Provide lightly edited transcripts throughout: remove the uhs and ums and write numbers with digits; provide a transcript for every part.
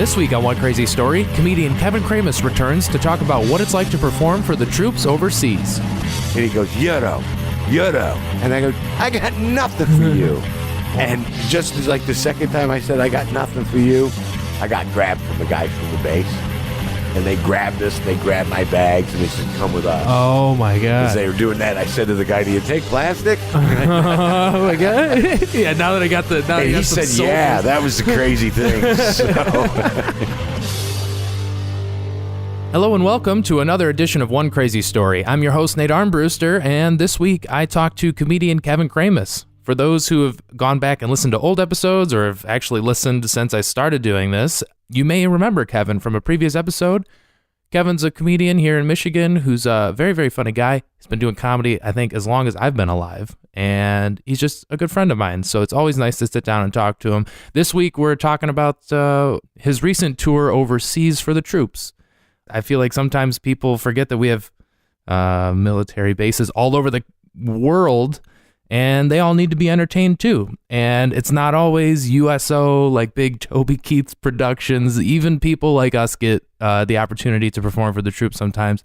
This week on One Crazy Story, comedian Kevin Kramis returns to talk about what it's like to perform for the troops overseas. And he goes, Euro. And I go, I got nothing for you. And just as like the second time I said, I got nothing for you, I got grabbed from the guys from the base. And they grabbed us, they grabbed my bags, and they said, come with us. Oh, my God. As they were doing that, I said to the guy, do you take plastic? Oh, my God. Yeah, now that I got the... And he said, yeah, that was the crazy thing. So. Hello and welcome to another edition of One Crazy Story. I'm your host, Nate Armbruster, and this week I talked to comedian Kevin Kramis. For those who have gone back and listened to old episodes or have actually listened since I started doing this, you may remember Kevin from a previous episode. Kevin's a comedian here in Michigan who's a very, very funny guy. He's been doing comedy, I think, as long as I've been alive, and he's just a good friend of mine, so it's always nice to sit down and talk to him. This week we're talking about his recent tour overseas for the troops. I feel like sometimes people forget that we have military bases all over the world, and they all need to be entertained too. And it's not always USO, like big Toby Keith's productions. Even people like us get the opportunity to perform for the troops sometimes.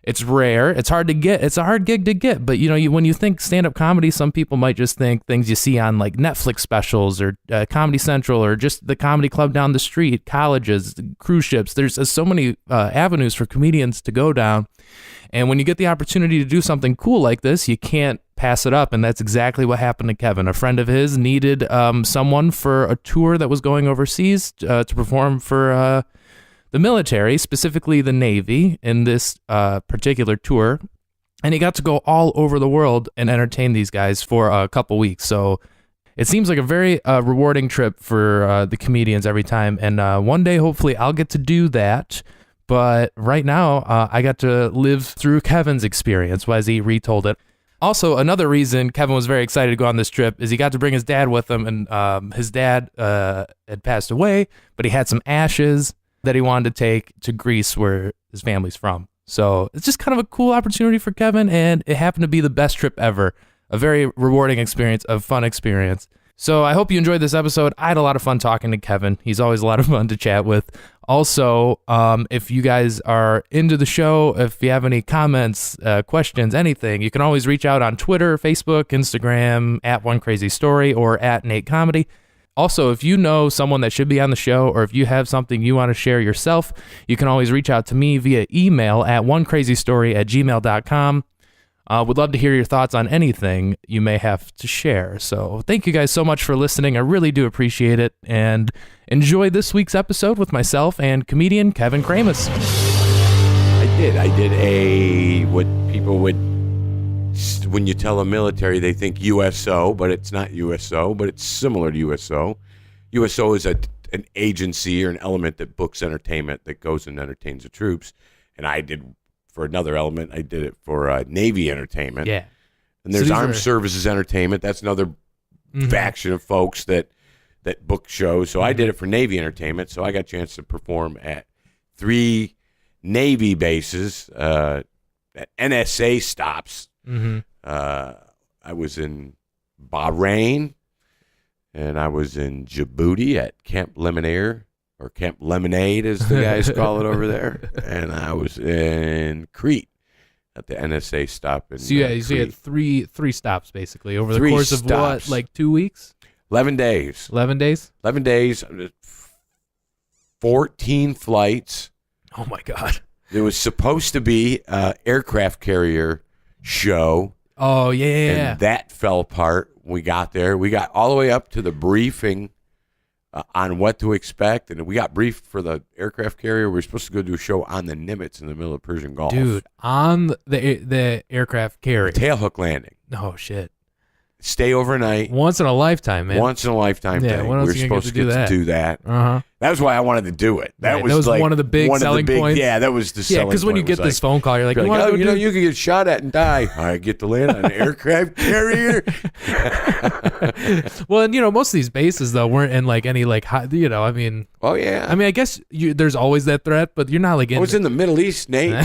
It's rare. It's hard to get. It's a hard gig to get. But, you know, when you think stand-up comedy, some people might just think things you see on like Netflix specials or Comedy Central or just the comedy club down the street, colleges, cruise ships. There's so many avenues for comedians to go down. And when you get the opportunity to do something cool like this, you can't pass it up. And that's exactly what happened to Kevin. A friend of his needed someone for a tour that was going overseas to perform for the military, specifically the Navy, in this particular tour. And he got to go all over the world and entertain these guys for a couple weeks. So it seems like a very rewarding trip for the comedians every time. And one day, hopefully, I'll get to do that. But right now, I got to live through Kevin's experience as he retold it. Also, another reason Kevin was very excited to go on this trip is he got to bring his dad with him. And his dad had passed away, but he had some ashes that he wanted to take to Greece, where his family's from. So it's just kind of a cool opportunity for Kevin, and it happened to be the best trip ever. A very rewarding experience, a fun experience. So I hope you enjoyed this episode. I had a lot of fun talking to Kevin. He's always a lot of fun to chat with. Also, if you guys are into the show, if you have any comments, questions, anything, you can always reach out on Twitter, Facebook, Instagram, at One Crazy Story, or at Nate Comedy. Also, if you know someone that should be on the show, or if you have something you want to share yourself, you can always reach out to me via email at onecrazystory@gmail.com. Would love to hear your thoughts on anything you may have to share. So thank you guys so much for listening. I really do appreciate it. And enjoy this week's episode with myself and comedian Kevin Kramis. I did what people would, when you tell a military, they think USO, but it's not USO, but it's similar to USO. USO is an agency or an element that books entertainment that goes and entertains the troops. And I did, for another element, I did it for Navy entertainment. Yeah. And there's Armed Services Entertainment. That's another faction of folks that book shows. So I did it for Navy entertainment. So I got a chance to perform at 3 Navy bases, at NSA stops. I was in Bahrain, and I was in Djibouti at Camp Lemonade, or Camp Lemonade as the guys call it over there, and I was in Crete at the NSA stop. In, so you had three stops basically over the course of what, like 2 weeks? 11 days. 11 days? 11 days, 14 flights. Oh my God. There was supposed to be an aircraft carrier show. Oh, yeah. And that fell apart when we got there. We got all the way up to the briefing on what to expect, and we got briefed for the aircraft carrier. We were supposed to go do a show on the Nimitz in the middle of Persian Gulf. Dude, on the aircraft carrier. Tailhook landing. Oh, shit. Stay overnight. Once in a lifetime, man. Once in a lifetime thing. When else we were supposed to get to do that. Uh-huh. That was why I wanted to do it. That was like one of the big selling points. Yeah, that was the selling point. Yeah, because when you get this phone call, you're like, you can get shot at and die. I get to land on an aircraft carrier. Well, and most of these bases though weren't in like any like high, I mean. Oh yeah. I mean, I guess there's always that threat, but you're not like in. I was in the Middle East, Nate.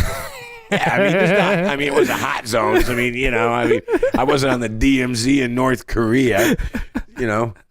Yeah, I mean, there's not. I mean, it was a hot zone. I mean, I wasn't on the DMZ in North Korea,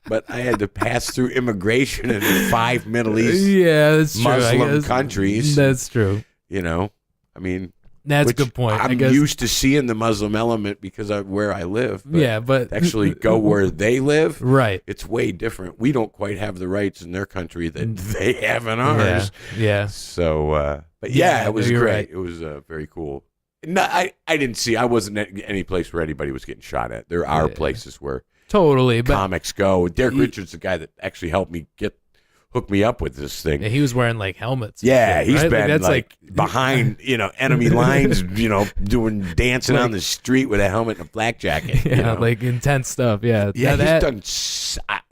but I had to pass through immigration in 5 Middle East that's true, Muslim countries. That's true. I mean, that's a good point. I'm used to seeing the Muslim element because of where I live. But actually go where they live, right? It's way different. We don't quite have the rights in their country that they have in ours. Yeah. So, but it was great. Right. It was very cool. No, I didn't see. I wasn't at any place where anybody was getting shot at. There are places where totally comics go. Derek Richards, the guy that actually helped me hook me up with this thing. Yeah, he was wearing like helmets. Yeah, he's right? been that's like behind, enemy lines, doing dancing on the street with a helmet and a black jacket. Like intense stuff. Yeah. Yeah, he's done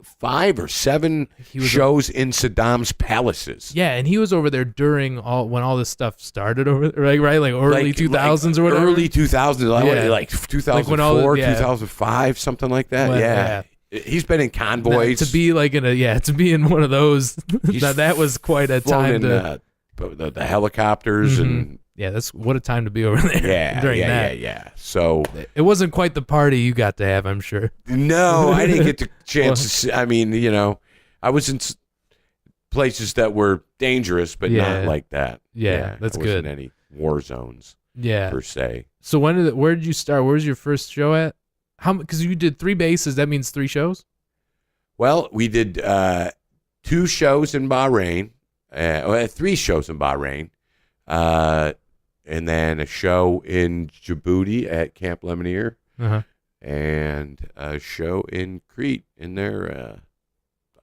5 or 7 shows in Saddam's palaces. Yeah, and he was over there during when all this stuff started over there, right? Like early 2000s or whatever. Early 2000s, like 2004, 2005, something like that. Yeah. He's been in convoys. To be like to be in one of those, that was quite a time to the helicopters and that's what a time to be over there. Yeah. So it wasn't quite the party you got to have, I'm sure. No, I didn't get the chance to see. I mean, I was in places that were dangerous, but not like that. Yeah, that's I good. wasn't any war zones. Per se. So where did you start? Where was your first show at? Because you did 3 bases, that means 3 shows? Well, we did 2 shows in Bahrain, 3 shows in Bahrain, and then a show in Djibouti at Camp Lemonnier, and a show in Crete in their,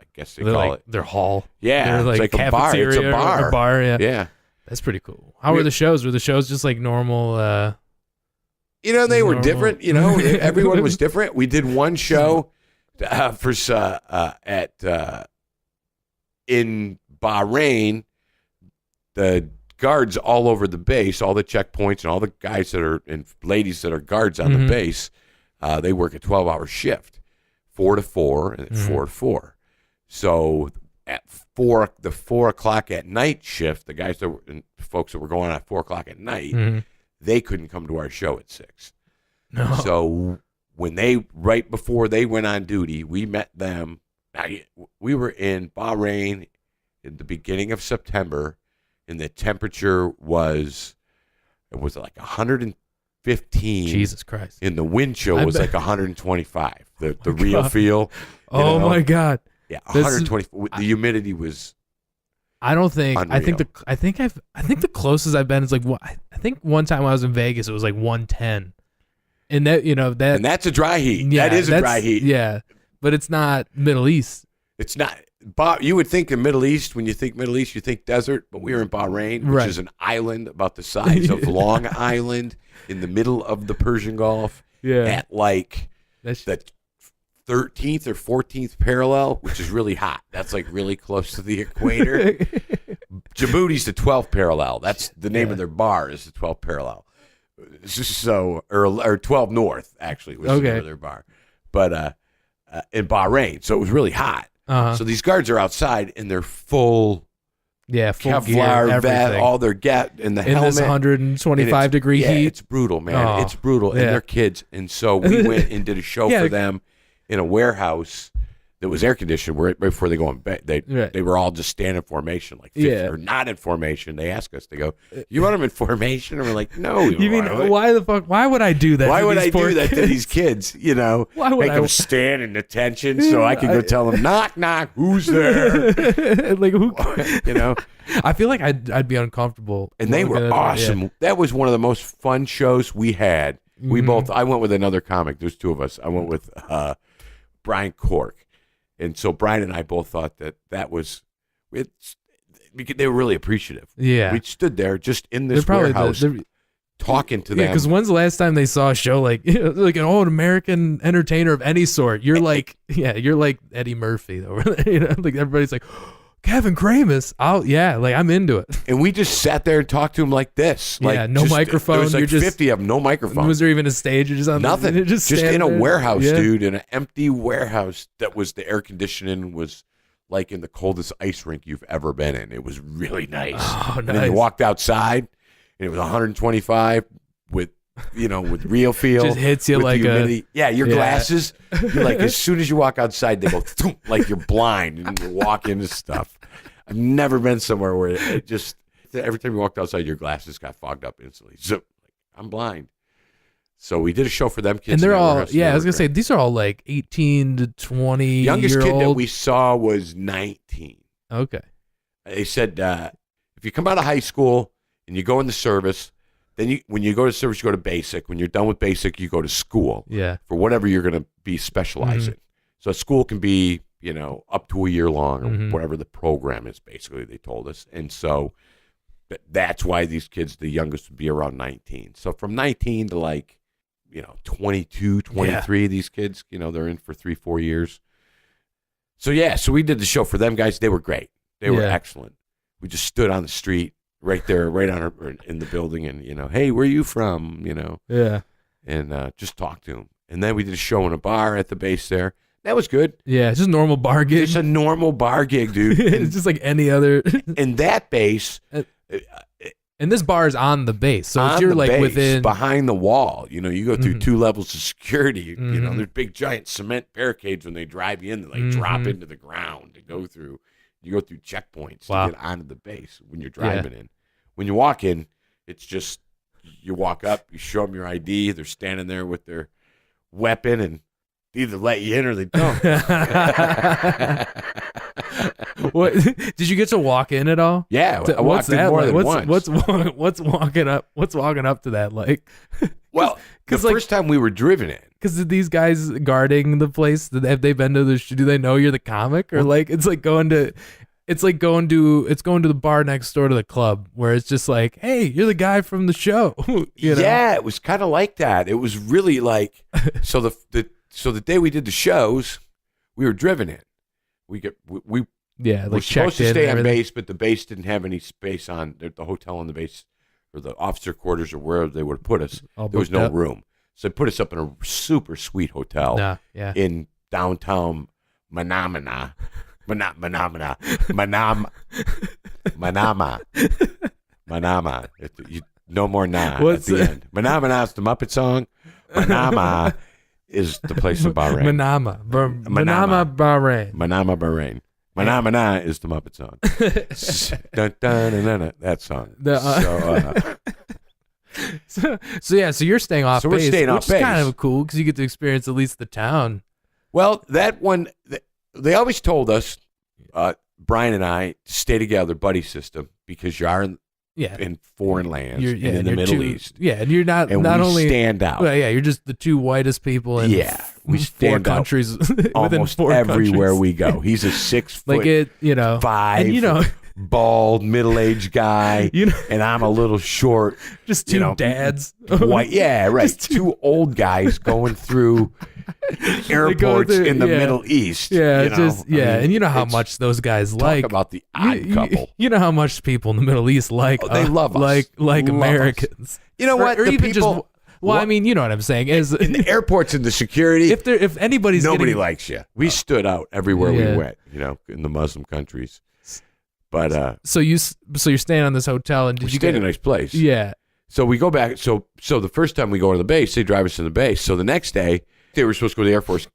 I guess they call it their hall. Yeah, it's like a bar. It's a bar. A bar, yeah. That's pretty cool. How were the shows? Were the shows just like normal? They were different. Everyone was different. We did one show in Bahrain. The guards all over the base, all the checkpoints, and all the guys and ladies that are guards on the base, they work a 12-hour shift, 4 to 4 and 4 to 4. So at the 4 o'clock at night shift, the guys folks that were going on at 4 o'clock at night. They couldn't come to our show at 6. No. So right before they went on duty, we met them. We were in Bahrain in the beginning of September, and the temperature was like 115. Jesus Christ. And the wind chill was like 125. The real feel. Oh my God. Yeah, 120. The humidity was. I don't think. Unreal. I think the closest I've been is like I think one time when I was in Vegas it was like 110, and and that's a dry heat. Yeah, that is a dry heat. Yeah, but it's not Middle East. It's not. You would think in Middle East, when you think Middle East, you think desert, but we were in Bahrain, which is an island about the size of Long Island in the middle of the Persian Gulf. Yeah, at like the 13th or 14th parallel, which is really hot. That's like really close to the equator. Djibouti's the 12th parallel. That's the name of their bar, is the 12th parallel. So, or 12 North, actually, was the name of their bar. But in Bahrain, so it was really hot. So these guards are outside in their full Kevlar vest, all their in the helmet. In this 125 degree heat. It's brutal, man. It's brutal. And they're kids. And so we went and did a show for them in a warehouse that was air conditioned right before they go in bed. They were all just standing in formation, like 50, or not in formation. They asked us to go, you want them in formation? And we're like, no. You mean, why the fuck? Why would I do that? Why would I do that to these kids? Why would make them stand in attention so I can go tell them, knock, knock, who's there? Like, who? I feel like I'd be uncomfortable. And they were awesome. Yeah. That was one of the most fun shows we had. I went with another comic. There's 2 of us. I went with Brian Cork. And so Brian and I both thought that was, they were really appreciative. Yeah. We stood there just in this warehouse talking to them. Yeah, because when's the last time they saw a show like an old American entertainer of any sort? You're like Eddie Murphy over there. Like everybody's like, Kevin Kramis. I'm into it. And we just sat there and talked to him like this. Like, no microphone. There was like 50 of them, no microphone. Was there even a stage? Or just on nothing. Just in a warehouse, yeah. dude, in an empty warehouse that was the air conditioning was like in the coldest ice rink you've ever been in. It was really nice. Oh, nice. And then you walked outside and it was 125 with real feel. Just hits you like your glasses. You're like, as soon as you walk outside, they go like you're blind and you walk into stuff. I've never been somewhere where it just every time you walked outside, your glasses got fogged up instantly. So I'm blind. So we did a show for them kids. And they're all, I was going to say, these are all like 18 to 20 youngest year kid old. that we saw was 19. Okay. They said, if you come out of high school and you go in the service, then when you go to service, you go to basic. When you're done with basic, you go to school. Yeah. For whatever you're going to be specializing. So school can be, up to a year long or whatever the program is, basically, they told us. And so that's why these kids, the youngest would be around 19. So from 19 to like, 22, 23, these kids, they're in for 3-4 years. So we did the show for them guys. They were great. They were excellent. We just stood on the street right there, right in the building and, hey, where are you from? Yeah. And just talked to them. And then we did a show in a bar at the base there. That was good. Yeah, it's just a normal bar gig. It's a normal bar gig, dude. It's just like any other. And that base. And this bar is on the base, so on you're the like base, within behind the wall. You go through 2 levels of security. There's big giant cement barricades when they drive you in. They like drop into the ground to go through. You go through checkpoints to get onto the base when you're driving in. When you walk in, it's just you walk up, you show them your ID. They're standing there with their weapon and either let you in or they don't. What did you get to walk in at all? Yeah, I walked in more than once. What's walking up? What's walking up to that like? Well, the first time we were driven in. Because these guys guarding the place, have they been to the? Do they know you're the comic, or like it's going to the bar next door to the club where it's just like, hey, you're the guy from the show. Yeah, it was kind of like that. It was really like so the day we did the shows, we were driven in. We were supposed to stay on base, but the base didn't have any space on the hotel on the base or the officer quarters or wherever they would have put us. There was no room. So they put us up in a super sweet hotel in downtown Manama. No more na at the end. Manama is the Muppet song. Manama is the place in Bahrain. Manama, Bahrain. Manama is the Muppet song. Dun, dun, dun, dun, dun, that song. So you're staying off base. We're staying off which base. is kind of cool because you get to experience at least the town. Well, that one, they always told us, Brian and I, to stay together, buddy system, because you are in foreign lands and in the Middle East. Yeah, and you're not and not we only stand out. Well, yeah, you're just the 2 whitest people in we stand 4 countries almost within 4 everywhere countries. we go. He's a 6 foot, like it, 5, and bald, middle-aged guy, and I'm a little short. Just 2 dads. White, yeah, right. 2 old guys going through airports in the Middle East. Yeah, and you know how much those guys like. Talk about the odd couple. You know how much people in the Middle East like. They love us. Like love Americans. Us. You know what? Or the even people, just. Well, I mean, you know what I'm saying. Is in the airports and the security, if anybody's nobody likes you. We stood out everywhere we went. In the Muslim countries. But so you're staying on this hotel and we stayed in a nice place. Yeah. So we go back. So the first time we go to the base, they drive us to the base. So the next day, they were supposed to go to the Air Force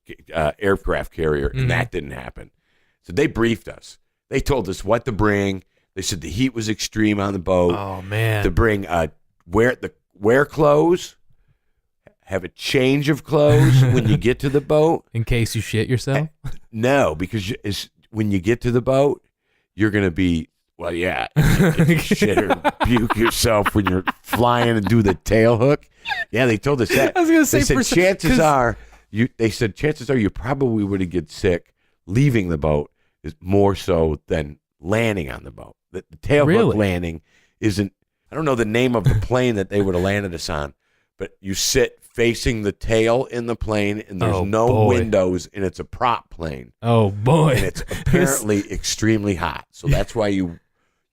aircraft carrier, and that didn't happen. So they briefed us. They told us what to bring. They said the heat was extreme on the boat. Oh man! To bring wear clothes, have a change of clothes when you get to the boat in case you shit yourself. No, because when you get to the boat, you're gonna be. Well, yeah, if you shit or puke yourself when you're flying and do the tail hook. Yeah, they told us that. I was going to say, they said chances are you probably would get sick leaving the boat is more so than landing on the boat. The tail hook landing isn't. I don't know the name of the plane that they would have landed us on, but you sit facing the tail in the plane, and there's no windows, and it's a prop plane. Oh boy! And it's apparently extremely hot, so that's why you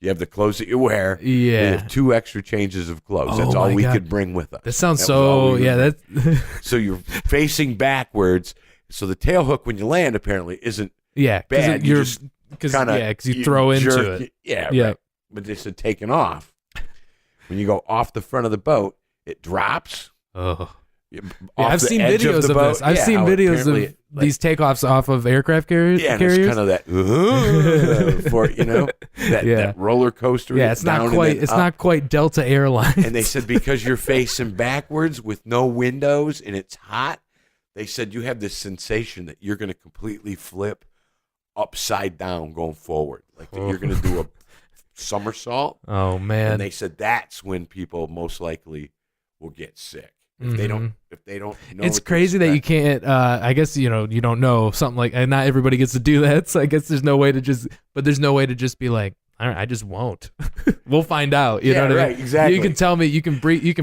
have the clothes that you wear. Yeah. We have 2 extra changes of clothes. That's all we could bring with us. That sounds that's so you're facing backwards. So the tail hook when you land apparently isn't bad. Because you throw into it. Yeah. Right. But they said taking off. when you go off the front of the boat, it drops. Oh. Yeah, I've seen videos of this. I've seen videos of these takeoffs off of aircraft carriers. Yeah, and it's kind of that for that roller coaster. Yeah, it's not quite Delta Airlines. And they said because you're facing backwards with no windows and it's hot, they said you have this sensation that you're going to completely flip upside down going forward, like that you're going to do a somersault. Oh man! And they said that's when people most likely will get sick. If they don't know, it's crazy that you can't. I guess you don't know something like, and not everybody gets to do that. So I guess there's no way to just be like, all right, I just won't. We'll find out. You know what I mean? Exactly. You can tell me. You can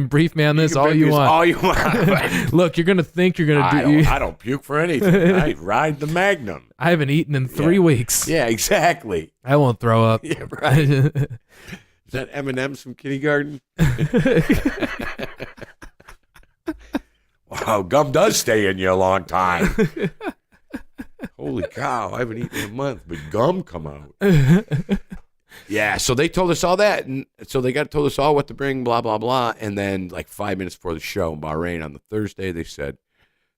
brief me on this all you want. All you want. Look, you're gonna think you're gonna do. I don't puke for anything. I ride the Magnum. I haven't eaten in 3 weeks. Yeah, exactly. I won't throw up. Yeah, right. Is that M&M's from kindergarten? Wow, gum does stay in you a long time. Holy cow, I haven't eaten in a month, but gum come out. Yeah, so they told us all that, and so they told us all what to bring, blah, blah, blah, and then like 5 minutes before the show in Bahrain on the Thursday, they said,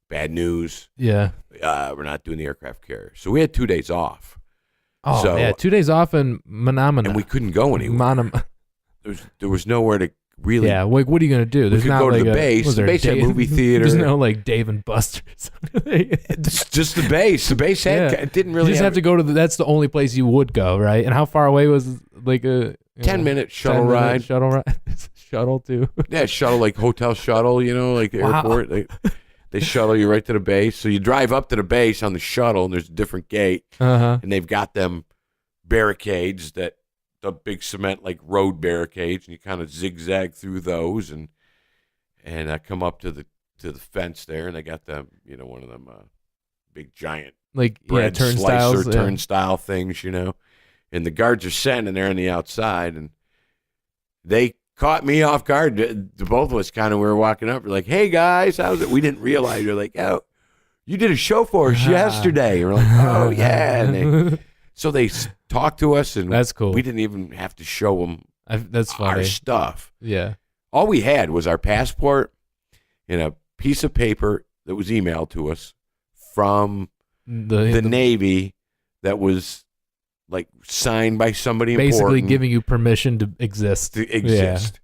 bad news. Yeah. We're not doing the aircraft carrier. So we had 2 days off. Oh, so, yeah, 2 days off in Manamana. And we couldn't go anywhere. There was nowhere to really. Yeah, like what are you going to do? There's not go to the base. The base had a movie theater. There's no like Dave and Buster's. It's just the base. The base it didn't really. You just have to go to that's the only place you would go, right? And how far away was like a 10-minute shuttle ride? Shuttle too. Yeah, shuttle like hotel shuttle. Like the airport. They shuttle you right to the base. So you drive up to the base on the shuttle, and there's a different gate, and they've got them barricades that. The big cement like road barricades, and you kind of zigzag through those, and I come up to the fence there, and they got them, one of them big giant like bread turnstiles, slicer turnstile things, and the guards are standing there on the outside, and they caught me off guard. The both of us we were walking up, we're like, "Hey guys, how's it?" We didn't realize. They're like, "Oh, you did a show for us yesterday." And we're like, "Oh yeah." And so they talked to us, and that's cool. We didn't even have to show them that's funny. Our stuff. Yeah. All we had was our passport and a piece of paper that was emailed to us from the Navy that was like signed by somebody basically important. Giving you permission to exist.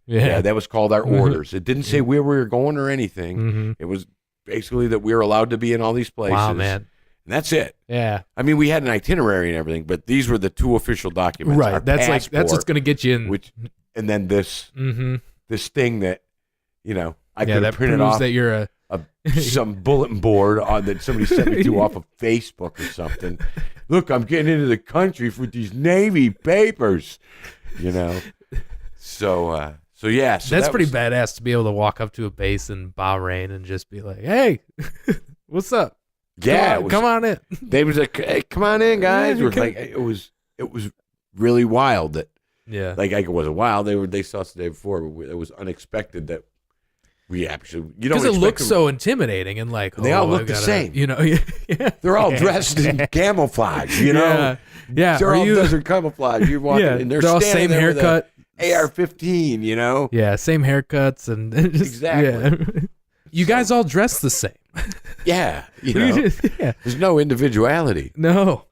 Yeah, that was called our orders. It didn't say where we were going or anything. It was basically that we were allowed to be in all these places. Wow, man. And that's it. Yeah. I mean, we had an itinerary and everything, but these were the 2 official documents. Right. Our that's passport, that's what's going to get you in. And then this thing that, I could have printed off that you're some bulletin board on that somebody sent me to off of Facebook or something. Look, I'm getting into the country with these Navy papers, So yeah. So that's pretty badass to be able to walk up to a base in Bahrain and just be like, "Hey, what's up? Yeah, come on in." They was like, "Hey, come on in, guys." We're like, it was really wild that, like it wasn't wild. They saw us the day before, but it was unexpected that we actually, because it looks so intimidating and like they all look the same. Yeah. They're all dressed in camouflage. Yeah. They're all desert camouflage. You're walking, and they're all standing same there haircut, with a AR-15. Yeah, same haircuts and just, exactly. Yeah. You guys all dress the same. Yeah, there's no individuality. No.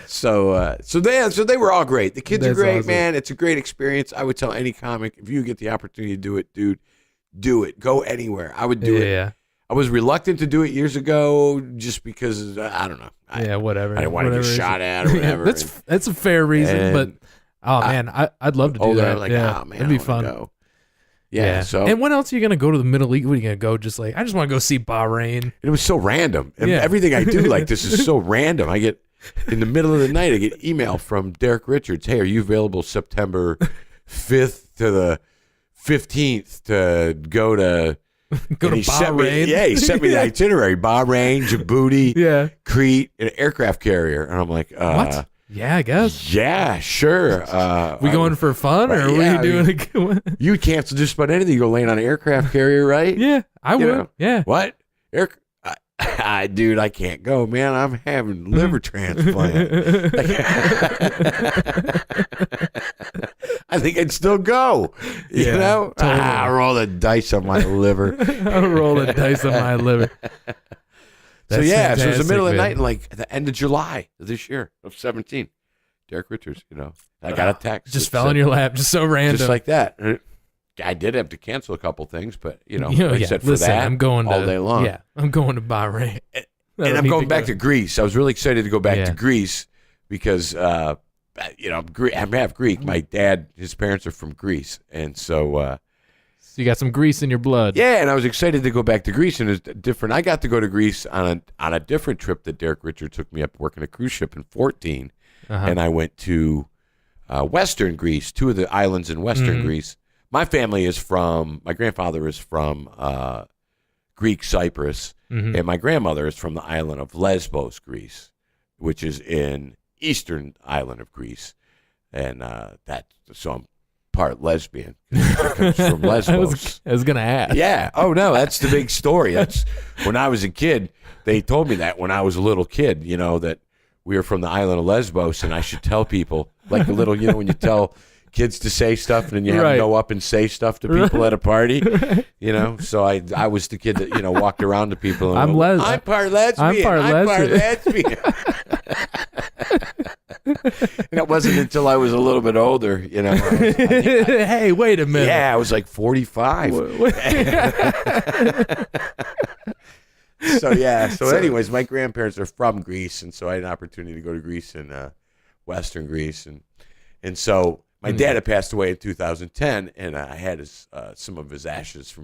So they were all great. The kids are great, awesome. man. It's a great experience. I would tell any comic, if you get the opportunity to do it, dude, do it. Go anywhere. I would do it. Yeah. I was reluctant to do it years ago just because I don't know. Whatever. I didn't want to get shot at or whatever. That's a fair reason, but man, I'd love to do that. Like, yeah, oh man, it'd be fun. Go. Yeah. So, and when else are you gonna go to the Middle East? What are you gonna go? Just like, I just want to go see Bahrain. It was so random, and everything I do like this is so random. I get in the middle of the night, I get email from Derek Richards. Hey, are you available September 5th to the 15th to go to Bahrain? He sent me the itinerary: Bahrain, Djibouti, Crete, an aircraft carrier, and I'm like, what? Yeah, I guess. Yeah, sure. We going for fun, or are we doing? You'd cancel just about anything. You go land on an aircraft carrier, right? Yeah, I would. Yeah. What? Dude, I can't go, man. I'm having liver transplant. I think I'd still go. You know? Totally. I'll roll the dice on my liver. I'll roll the dice on my liver. So it was the middle of the night, man. and like the end of July of this year of 17. Derek Richards, you know, I got a text. Just fell in your lap, just so random. Just like that. I did have to cancel a couple things, but like I said, for listen, that, I'm going all day long. Yeah, I'm going to Bahrain. And I'm going back to Greece. I was really excited to go back to Greece because, I'm half Greek. My dad, his parents are from Greece, and so you got some Greece in your blood. Yeah, and I was excited to go back to Greece, and it's different. I got to go to Greece on a different trip that Derek Richard took me up working a cruise ship in 14, and I went to Western Greece, two of the islands in Western Greece. My grandfather is from Greek Cyprus, and my grandmother is from the island of Lesbos, Greece, which is in eastern island of Greece, and so I'm part lesbian. It comes from Lesbos. I was gonna ask. Yeah. Oh no, that's the big story. That's when I was a kid. They told me that when I was a little kid. That we were from the island of Lesbos, and I should tell people like a little. When you tell kids to say stuff, and then you have them go up and say stuff to people at a party. So I was the kid that walked around to people. And I'm part lesbian. I'm part lesbian. And it wasn't until I was a little bit older, Hey, wait a minute. Yeah, I was like 45. So anyways, my grandparents are from Greece, and so I had an opportunity to go to Greece and Western Greece, and so my dad had passed away in 2010, and I had some of his ashes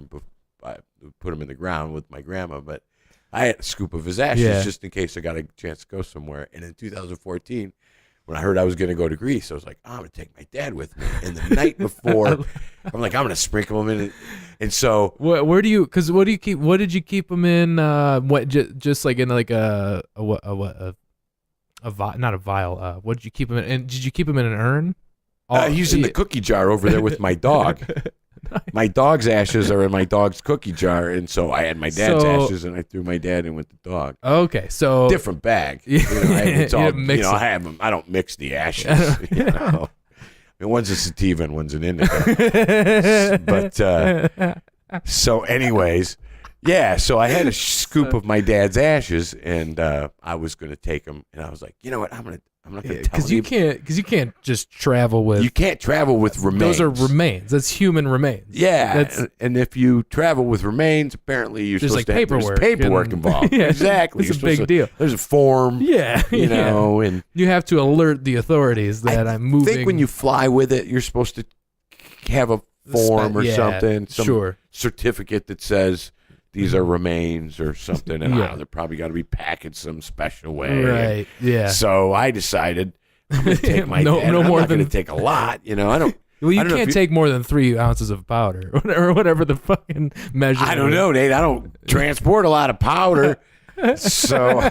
I put him in the ground with my grandma, but I had a scoop of his ashes just in case I got a chance to go somewhere. And in 2014, when I heard I was going to go to Greece, I was like, I'm going to take my dad with me. And the night before, I'm like, I'm going to sprinkle him in it. And so, what did you keep? What did you keep him in? Just like in like a not a vial. What did you keep him in? And did you keep him in an urn? He's in the cookie jar over there with my dog. My dog's ashes are in my dog's cookie jar, and so I had my dad's ashes, and I threw my dad in with the dog. Okay, so different bag. It's all, I have them. I don't mix the ashes. I mean, one's a sativa and one's an indica. But so, anyways, so I had a scoop of my dad's ashes, and I was going to take them, and I was like, you know what, I'm not going to tell you. Because you can't just travel with. You can't travel with remains. Those are remains. That's human remains. Yeah, and if you travel with remains, apparently you're supposed to have paperwork involved. Exactly. It's a big deal. There's a form. Yeah, and you have to alert the authorities that I'm moving. I think when you fly with it, you're supposed to have a form or something, some certificate that says these are remains or something, and they're probably got to be packaged some special way. Right. Yeah. So I decided I'm going to take my dad. I'm not going to take a lot. I don't. Well, you can't take more than 3 ounces of powder, or whatever the fucking measure. I don't know, Nate. I don't transport a lot of powder. So,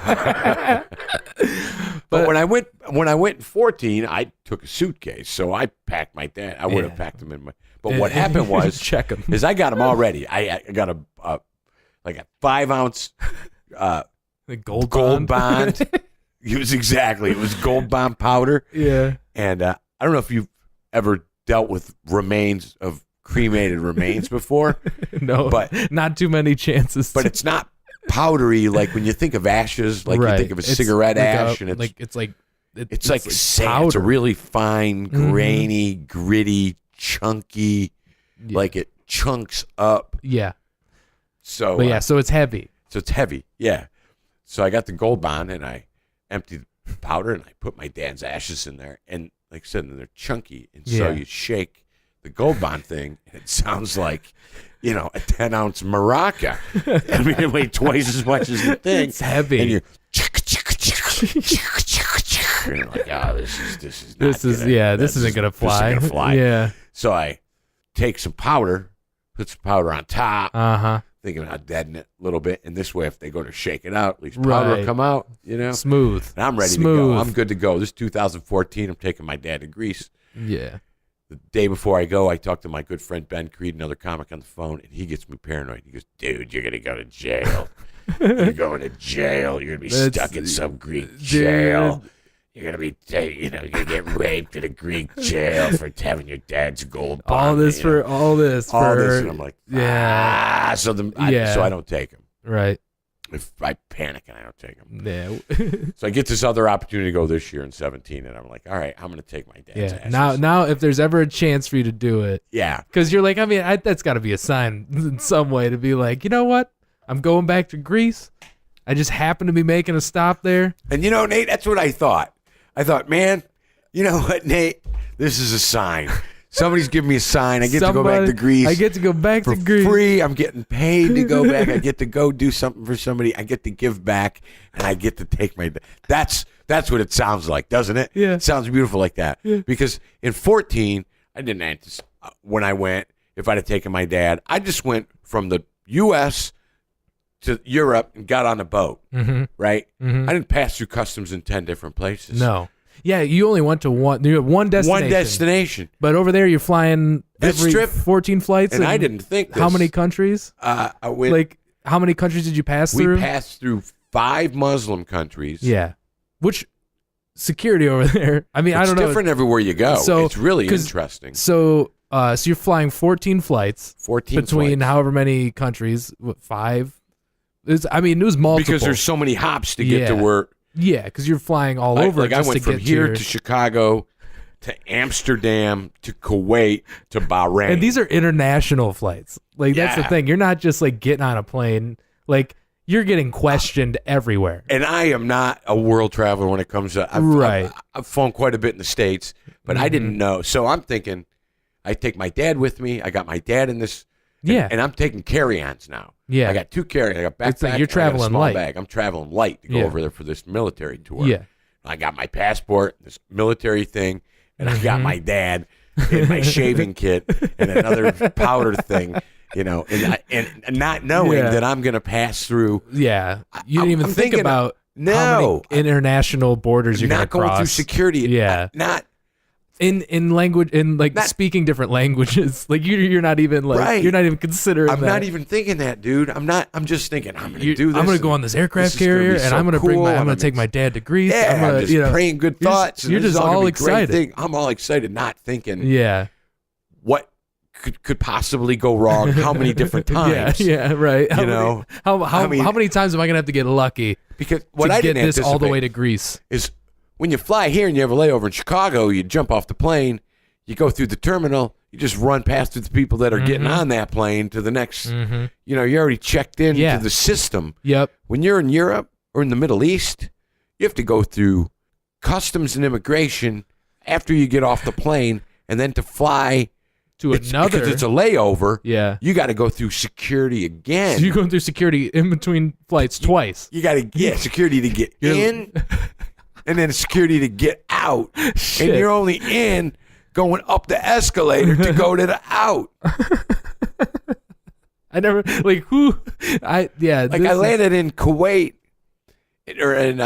but when I went in 14, I took a suitcase, so I packed my dad. I would have packed him in my. But what happened was, check him. Is I got him already. I got a 5-ounce gold bond. It was gold bond powder. Yeah. And I don't know if you've ever dealt with remains of cremated remains before. No, but not too many chances. But it's not powdery like when you think of ashes, like you think of a cigarette ash, and it's like sand. It's a really fine, grainy, gritty, chunky, like it chunks up. Yeah. So, so it's heavy. So it's heavy, yeah. So I got the gold bond, and I emptied the powder, and I put my dad's ashes in there. And like I said, they're chunky. And so you shake the gold bond thing, and it sounds like, a 10-ounce maraca. I mean, it weighed twice as much as the thing. It's heavy. And you're and you're like, oh, this isn't going to fly. Yeah. So I take some powder, put some powder on top. Thinking about deadening it a little bit, and this way, if they go to shake it out, at least powder will come out, Smooth. And I'm ready to go. I'm good to go. This is 2014. I'm taking my dad to Greece. Yeah. The day before I go, I talk to my good friend Ben Creed, another comic, on the phone, and he gets me paranoid. He goes, dude, you're going to go to jail. You're going to jail. You're going to be stuck in some Greek jail. you're gonna be, you're gonna get raped in a Greek jail for having your dad's gold. All this for all this, and I'm like, yeah. So I don't take them. Right. If I panic and I don't take them. Yeah. So I get this other opportunity to go this year in 17, and I'm like, all right, I'm gonna take my dad's ashes. Now, if there's ever a chance for you to do it, because you're like, I mean, that's got to be a sign in some way to be like, you know what, I'm going back to Greece. I just happen to be making a stop there. And Nate, that's what I thought. I thought, man, you know what, Nate, this is a sign. Somebody's giving me a sign. I get to go back to Greece. I get to go back for to Greece. Free. I'm getting paid to go back. I get to go do something for somebody. I get to give back, and I get to take my. That's what it sounds like, doesn't it? Yeah. It sounds beautiful like that. Yeah. Because in 14, I didn't anticipate when I went, if I'd have taken my dad, I just went from the U.S. to Europe and got on a boat, right? Mm-hmm. I didn't pass through customs in 10 different places. No. Yeah, you only went to one destination. One destination. But over there, you're flying This every trip, 14 flights. And I didn't think this. How many countries? I went, like, how many countries did you pass through? We passed through 5 Muslim countries. Yeah. Which security over there? I mean, I don't know. It's different everywhere you go. So, it's really interesting. So you're flying 14 flights. 14 between flights. However many countries. 5? It was multiple. Because there's so many hops to get to where. Yeah, because you're flying all over. Like just I went to from get here to to Chicago, to Amsterdam, to Kuwait, to Bahrain. And these are international flights. Like that's the thing. You're not just like getting on a plane. Like you're getting questioned everywhere. And I am not a world traveler when it comes to. I've flown quite a bit in the States, but I didn't know. So I'm thinking, I take my dad with me. I got my dad in this. And I'm taking carry-ons now. Yeah. I got 2 carry-ons. I got backpack. Like you're traveling I got a small light. bag. I'm traveling light to go over there for this military tour. Yeah. I got my passport, this military thing, and I got my dad in my shaving kit and another powder thing, and not knowing that I'm going to pass through. Yeah. You didn't even think about how many international borders you're going to cross. Not going through security. Yeah. Not. In language, speaking different languages, like you're not even you're not even considering. I'm not even thinking that, dude. I'm just thinking I'm gonna do this. I'm gonna go on this aircraft carrier, and I'm gonna I'm gonna take my dad to Greece. Yeah, I'm just praying good thoughts. You're just all excited. I'm all excited, not thinking. Yeah. What could possibly go wrong? How many different times? Yeah, right. How many times am I gonna have to get lucky? Because what I get didn't this all the way to Greece is. When you fly here and you have a layover in Chicago, you jump off the plane, you go through the terminal, you just run past the people that are getting on that plane to the next. You're already checked into the system. Yep. When you're in Europe or in the Middle East, you have to go through customs and immigration after you get off the plane, and then to fly to another, because it's a layover. Yeah. You got to go through security again. So you're going through security in between flights twice. You got to security to get in. And then security to get out. Shit. And you're only in going up the escalator to go to the out. I never, I landed in Kuwait or in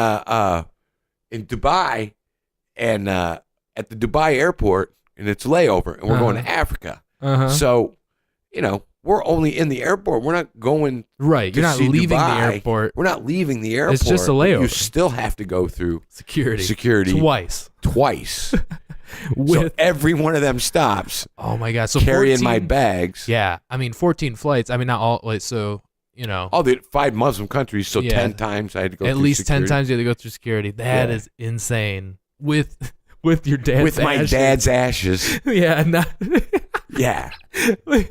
Dubai and at the Dubai airport, and it's layover, and we're going to Africa. So, we're only in the airport. We're not going right. You're not leaving Dubai. the airport. We're not leaving the airport. It's just a layover. You still have to go through security twice. So every one of them stops. Oh my god! So carrying my bags. Yeah, 14 flights. Not all. All the 5 Muslim countries. So 10 times I had to go. At through least security. 10 times you had to go through security. That is insane. With your dad's with my ashes. dad's ashes. Yeah. Yeah. But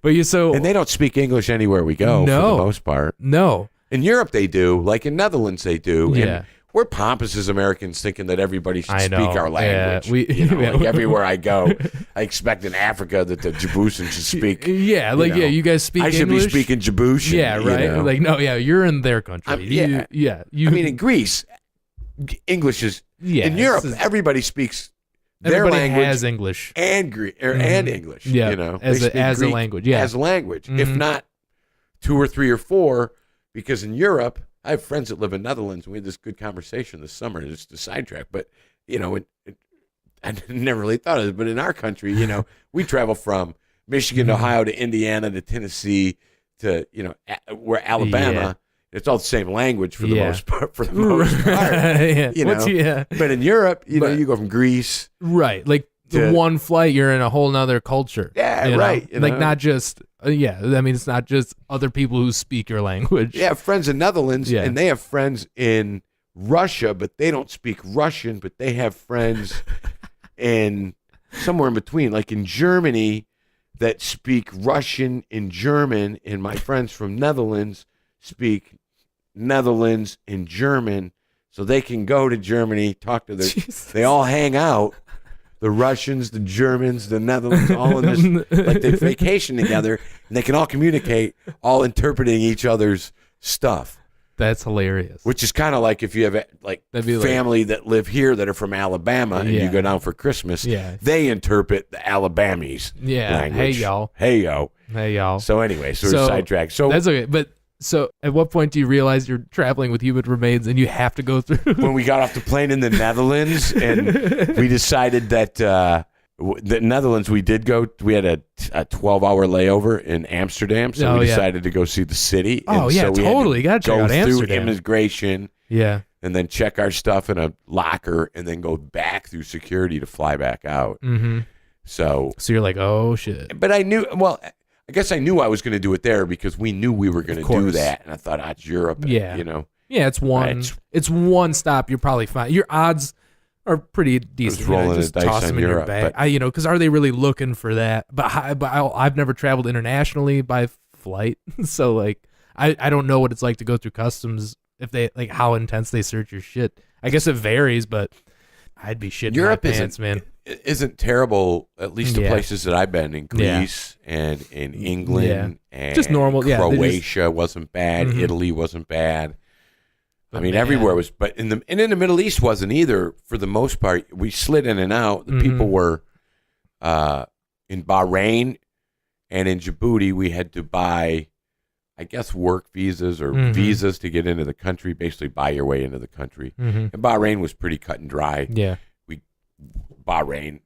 and they don't speak English anywhere we go for the most part. No. In Europe they do, like in Netherlands they do. Yeah. And we're pompous as Americans thinking that everybody should speak our language. Yeah. Everywhere I go, I expect in Africa that the Djiboutians should speak. Yeah, you guys speak English. I should be speaking Djiboutian. Yeah, right. You're in their country. In Greece, English is in Europe. Everybody speaks their language has English and and English. Yeah, as a language. Yeah, as a language. If not 2 or 3 or 4, because in Europe, I have friends that live in Netherlands, and we had this good conversation this summer. Just a sidetrack, but I never really thought of it. But in our country, we travel from Michigan to Ohio to Indiana to Tennessee to where Alabama. it's all the same language for the most part. For the most part, yeah. you know. But in Europe, you know, you go from Greece, right? Like the one flight, you're in a whole nother culture. Yeah, right. You know? Like not just I mean, it's not just other people who speak your language. Yeah, friends in Netherlands, and they have friends in Russia, but they don't speak Russian. But they have friends in somewhere in between, like in Germany, that speak Russian and German, and my friends from Netherlands speak Netherlands and German, so they can go to Germany, talk to their. They all hang out. The Russians, the Germans, the Netherlands, all in this, like they vacation together, and they can all communicate, all interpreting each other's stuff. That's hilarious. Which is kind of like if you have like family that live here that are from Alabama, and you go down for Christmas, they interpret the Alabamese language. Hey, y'all. Hey, yo. Hey, y'all. So anyway, so we're sidetracked. So that's okay, but... So, at what point do you realize you're traveling with human remains and you have to go through? When we got off the plane in the Netherlands, and we decided that the Netherlands, we had a 12-hour layover in Amsterdam, so we decided to go see the city. Oh, so totally. Got to check out Amsterdam. Go through immigration, and then check our stuff in a locker, and then go back through security to fly back out. Mm-hmm. So you're like, oh, shit. But I knew, I guess I knew I was going to do it there because we knew we were going to do that, and I thought, it's Europe. You know, it's one. It's one stop. You're probably fine. Your odds are pretty decent. Rolling just the dice toss on them in Europe, your bag. Because are they really looking for that? But I've never traveled internationally by flight, so like I don't know what it's like to go through customs. If they like how intense they search your shit. I guess it varies, but I'd be shitting Europe my pants, man. Isn't terrible, at least the places that I've been in Greece and in England and just normal. Croatia wasn't bad. Mm-hmm. Italy wasn't bad. I mean, everywhere was, but in the Middle East wasn't either. For the most part, we slid in and out. The people were in Bahrain and in Djibouti. We had to buy, I guess, work visas or visas to get into the country. Basically, buy your way into the country. And Bahrain was pretty cut and dry. Yeah. Bahrain,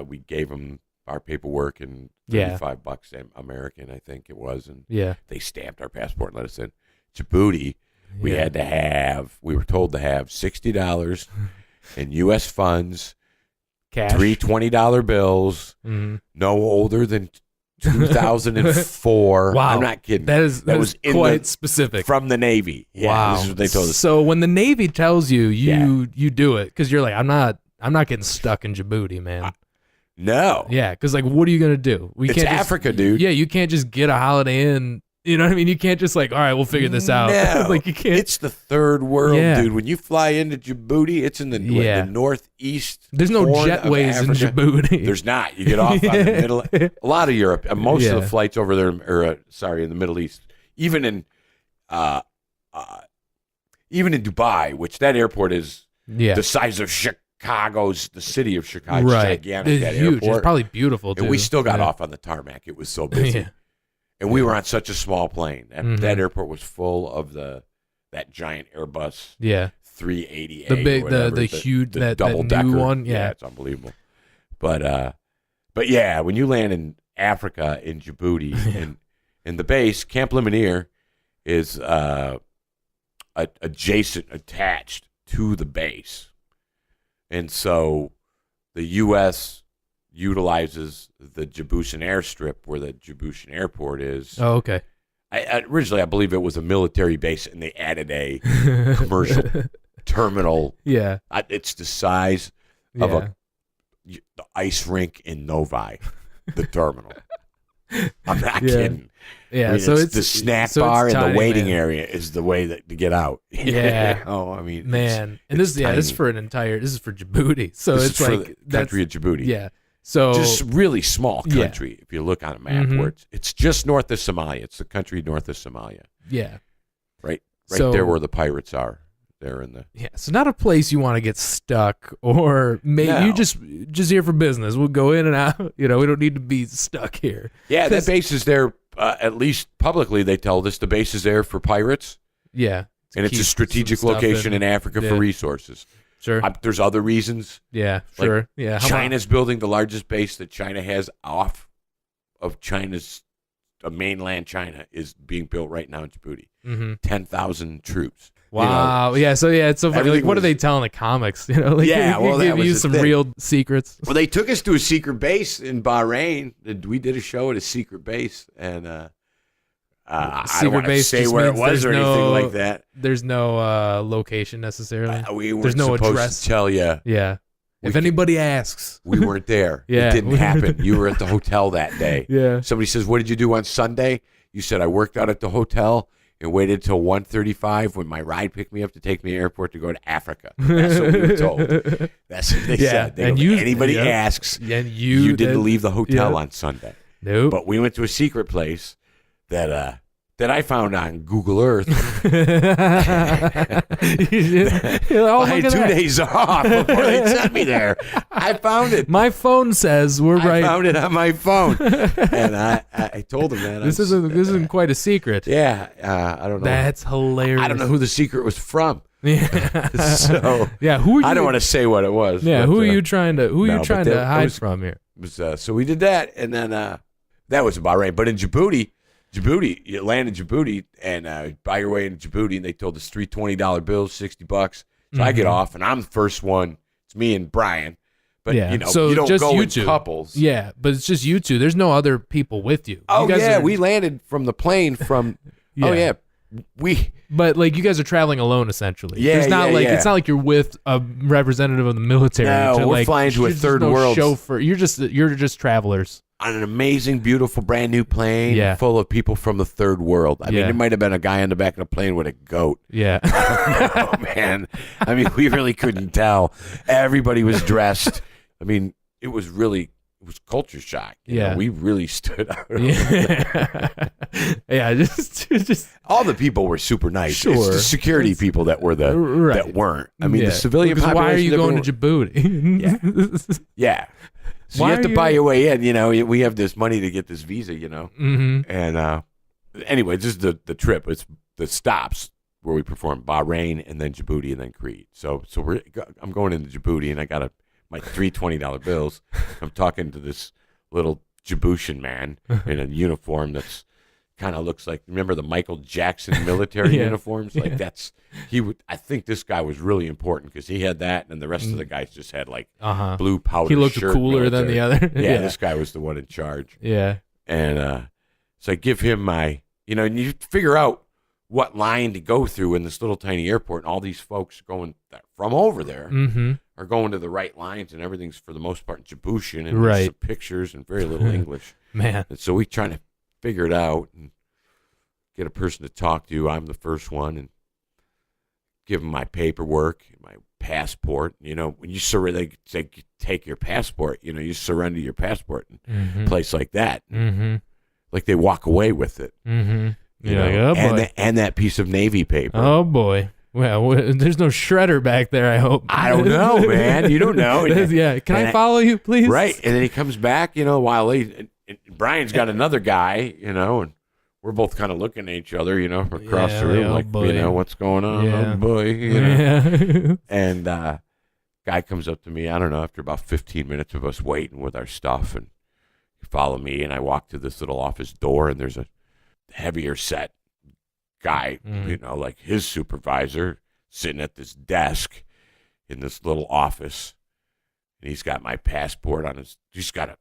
we gave them our paperwork and $35 American, I think it was, and they stamped our passport and let us in. Djibouti, we were told to have $60 in U.S. funds, cash, 3 $20 bills, no older than 2004. Wow, I'm not kidding. That was quite specific from the Navy. Wow, this is what they told us. So when the Navy tells you, you do it because you're like, I'm not getting stuck in Djibouti, man. No. Yeah, because like, what are you gonna do? It's Africa, dude. Yeah, you can't just get a Holiday Inn. You know what I mean? You can't just like, all right, we'll figure this out. No. Like you can't. It's the third world, dude. When you fly into Djibouti, it's in the northeast. There's no jetways in Djibouti. There's not. You get off on the middle. A lot of Europe, and most of the flights over there, in the Middle East, even in Dubai, which that airport is the size of the city of Chicago, gigantic. That huge. Airport. It's probably beautiful too. And we still got off on the tarmac. It was so busy, and we were on such a small plane. That airport was full of that giant Airbus, 380A, the big, the huge, that double that decker new one. Yeah, it's unbelievable. But yeah, when you land in Africa in Djibouti, and in the base, Camp Lemonnier is attached to the base. And so the U.S. utilizes the Djiboutian airstrip where the Djiboutian airport is. Oh, okay. Originally, I believe it was a military base, and they added a commercial terminal. Yeah. It's the size of the ice rink in Novi, the terminal. I'm not kidding. Yeah, I mean, so it's the snack bar and the waiting area is the way to get out. Yeah. I mean, man, and this is for Djibouti. So this it's is like for the country of Djibouti. Yeah. So just really small country. If you look on a map, where it's just north of Somalia. It's the country north of Somalia. Yeah. Right there where the pirates are. They're in the so not a place you want to get stuck, or maybe you just here for business. We'll go in and out. We don't need to be stuck here. Yeah, that base is there. At least publicly, they tell us the base is there for pirates. Yeah, and it's a strategic location in Africa for resources. Sure. There's other reasons. Yeah, sure. China's building the largest base that China has off of China's mainland China is being built right now in Djibouti. Mm-hmm. 10,000 troops. Wow. It's so funny. Like, what are they telling the comics? Like, give you some real secrets. Well, they took us to a secret base in Bahrain. We did a show at a secret base, and I don't want to say where it was or anything like that. There's no location necessarily. We weren't there's no supposed address to tell you. Yeah. If anybody asks, we weren't there. It didn't happen. You were at the hotel that day. Yeah. Somebody says, "What did you do on Sunday?" You said, "I worked out at the hotel and waited till 1:35 when my ride picked me up to take me to the airport to go to Africa." That's what we were told. That's what they said. They anybody asks, and you didn't leave the hotel on Sunday. Nope. But we went to a secret place that I found on Google Earth. I had 2 days off before they sent me there. I found it. My phone says we're right. I found it on my phone, and I told them that this isn't quite a secret. Yeah, I don't know. That's hilarious. I don't know who the secret was from. Yeah. So yeah, who are you? I don't want to say what it was. Yeah, but, who are you trying to hide from here? So we did that, and then that was Bahrain. But in Djibouti, you land in Djibouti and buy your way into Djibouti, and they told us $3 bills, $60. So I get off, and I'm the first one. It's me and Brian. But, so you don't just go you in two. couples. Yeah, but it's just you two. There's no other people with you. Oh, you guys we landed from the plane from – yeah. Oh, yeah. But like you guys are traveling alone essentially. Yeah, it's not like you're with a representative of the military. No, we're flying to a third world chauffeur. You're just travelers on an amazing, beautiful, brand new plane full of people from the third world. I mean, there might have been a guy on the back of the plane with a goat. Yeah. Oh man. I mean, we really couldn't tell. Everybody was dressed. I mean, it was culture shock. You know, we really stood out. Yeah, just all the people were super nice. Sure. It's the security people that were that weren't. I mean, the civilian population. Why are you going to Djibouti? Yeah. So you have to buy your way in. We have this money to get this visa. Mm-hmm. And anyway, this is the trip. It's the stops where we perform Bahrain and then Djibouti and then Crete. So I'm going into Djibouti and I got my three $20 bills. I'm talking to this little Djiboutian man in a uniform that's kind of looks like, remember the Michael Jackson military uniforms? Like I think this guy was really important because he had that and the rest of the guys just had like blue powder He looked shirt cooler than the other. Yeah, this guy was the one in charge. Yeah. And so I give him my, and you figure out what line to go through in this little tiny airport, and all these folks going from over there are going to the right lines, and everything's for the most part in Djiboutian, and there's some pictures and very little English. Man. And so we trying to figure it out and get a person to talk to. I'm the first one, and give them my paperwork, my passport. When you surrender, they take your passport. You surrender your passport in a place like that. Mm-hmm. Like they walk away with it. Mm-hmm. And that piece of Navy paper. Oh boy! Well, there's no shredder back there. I hope. I don't know, man. You don't know. Yeah. Can I follow you, please? Right. And then he comes back. While Brian's got another guy. And we're both kind of looking at each other. From across the room, like what's going on? Yeah. Oh boy. Yeah. And guy comes up to me. I don't know. After about 15 minutes of us waiting with our stuff, and he followed me, and I walked to this little office door, and there's a heavier set guy, like his supervisor, sitting at this desk in this little office, and he's got my passport he's got a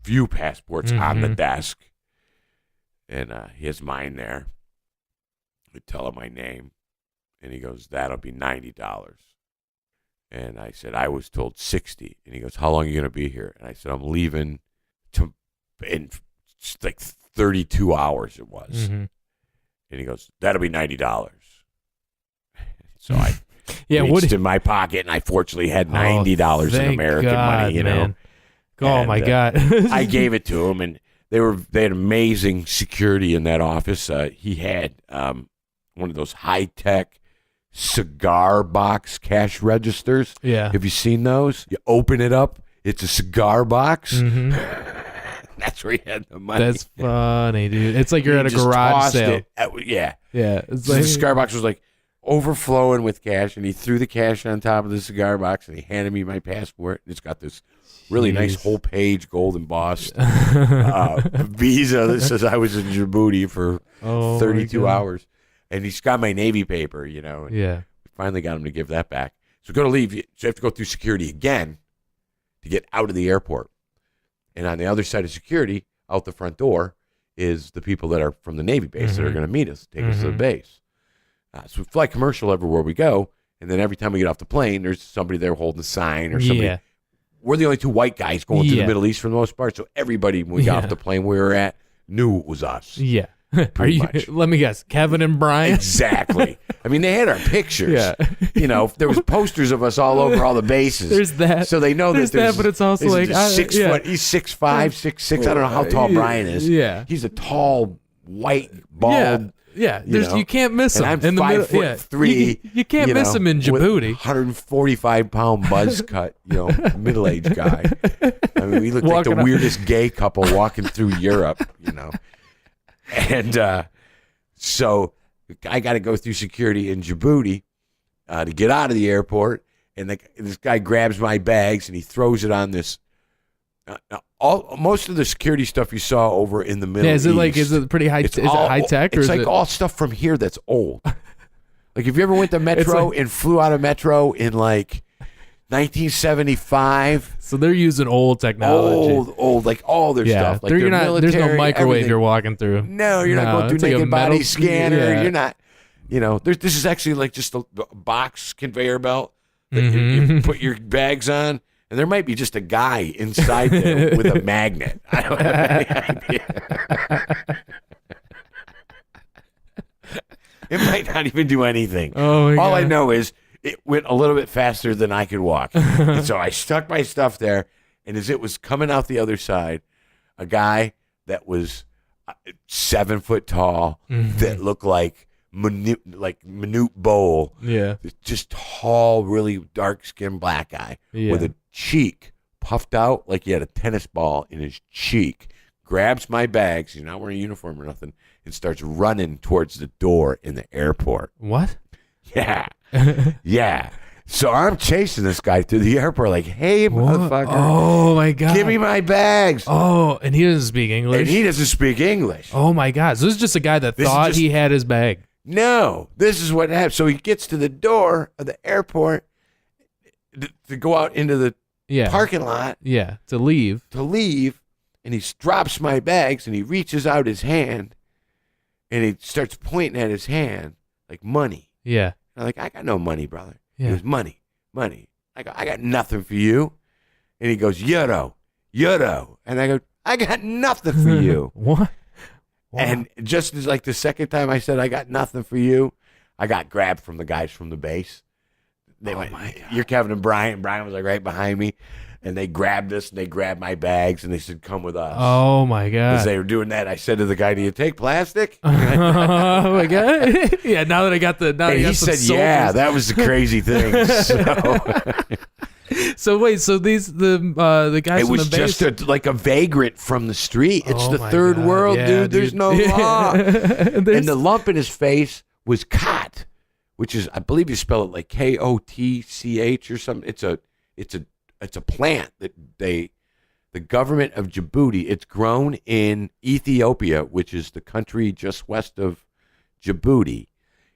few passports on the desk, and he has mine there. I tell him my name, and he goes, "That'll be $90. And I said, "I was told 60. And he goes, "How long are you going to be here?" And I said, "I'm leaving in like 32 hours it was." Mm-hmm. And he goes, "That'll be $90. So I reached in my pocket, and I fortunately had $90 in American money, man. Oh, my God. I gave it to him, and they had amazing security in that office. He had one of those high-tech cigar box cash registers. Yeah. Have you seen those? You open it up, it's a cigar box. Mm-hmm. That's where he had the money. That's funny, dude. It's like you're at a garage sale. Yeah. Yeah. It's So the cigar box was like, overflowing with cash, and he threw the cash on top of the cigar box, and he handed me my passport. And it's got this really nice whole page gold embossed visa that says I was in Djibouti for 32 hours, and he's got my Navy paper, you know. And we finally got him to give that back. So we're going to leave. So you have to go through security again to get out of the airport. And on the other side of security, out the front door, is the people that are from the Navy base that are going to meet us, take us to the base. So we fly commercial everywhere we go, and then every time we get off the plane, there's somebody there holding a sign or somebody. Yeah. We're the only two white guys going to the Middle East for the most part, so everybody, when we got off the plane we were at, knew it was us. Yeah. Pretty much. Let me guess, Kevin and Brian? Exactly. I mean, they had our pictures. Yeah. You know, there was posters of us all over all the bases. There's that. So they know there's that, but it's also like 6 foot. He's 6'5", 6'6". I don't know how tall Brian is. Yeah. He's a tall, white, bald. Yeah. You can't miss him. And I'm 5'3". You can't miss him in Djibouti. 145-pound buzz cut, middle-aged guy. I mean, we look like the weirdest gay couple walking through Europe, And so I got to go through security in Djibouti to get out of the airport. And this guy grabs my bags and he throws it on this. Most of the security stuff you saw over in the Middle East. Is it pretty high? Is it high tech? It's like all stuff from here that's old. Like if you ever went to Metro and flew out of Metro in like 1975. So they're using old technology. Old, like all their stuff. Like there's no microwave everything. You're walking through. No, you're not going through naked body scanner. Yeah. You're not, this is actually like just a box conveyor belt that you put your bags on, and there might be just a guy inside there with a magnet. I don't have any idea. It might not even do anything. Oh my God. All I know is it went a little bit faster than I could walk. And so I stuck my stuff there, and as it was coming out the other side, a guy that was 7 foot tall, that looked like Manute Bowl. Yeah. Just tall, really dark-skinned black guy with a cheek puffed out like he had a tennis ball in his cheek, grabs my bags, he's not wearing a uniform or nothing, and starts running towards the door in the airport. What? Yeah. Yeah. So I'm chasing this guy through the airport like, hey, motherfucker. Oh, my God. Give me my bags. Oh, and he doesn't speak English? And he doesn't speak English. Oh, my God. So this is just a guy that thought he had his bag. No. This is what happened. So he gets to the door of the airport to go out into the parking lot. Yeah, to leave. And he drops my bags, and he reaches out his hand, and he starts pointing at his hand like money. Yeah. I'm like, I got no money, brother. Yeah. He goes, money. I got nothing for you. And he goes, euro. And I go, I got nothing for you. What? Wow. And just as like the second time I said I got nothing for you, I got grabbed from the guys from the base. They went, you're Kevin and Brian. Brian was like right behind me. And they grabbed us, and they grabbed my bags, and they said, come with us. Oh, my God. As they were doing that, I said to the guy, do you take plastic? Oh, my God. Yeah, now that I got the... And he said, yeah, that was the crazy thing. So wait, so the guys from the base... It was just like a vagrant from the street. It's the third world, dude. There's no law. And the lump in his face was khat, which is, I believe you spell it like Kotch or something. It's a plant that the government of Djibouti, it's grown in Ethiopia, which is the country just west of Djibouti,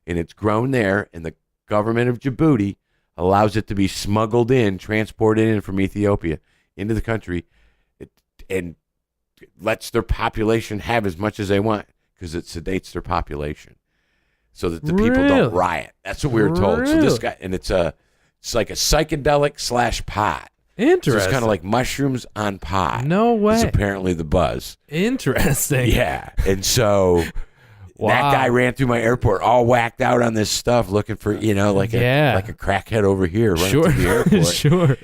and it's grown there, and the government of Djibouti allows it to be smuggled in, transported in from Ethiopia into the country, and lets their population have as much as they want because it sedates their population so that the people don't riot. That's what we were told. So this guy, and it's like a psychedelic / pot. Interesting. So it's kind of like mushrooms on pot. No way. It's apparently the buzz. Interesting. Yeah. And so that guy ran through my airport all whacked out on this stuff looking for, like a crackhead over here running through the airport. Sure.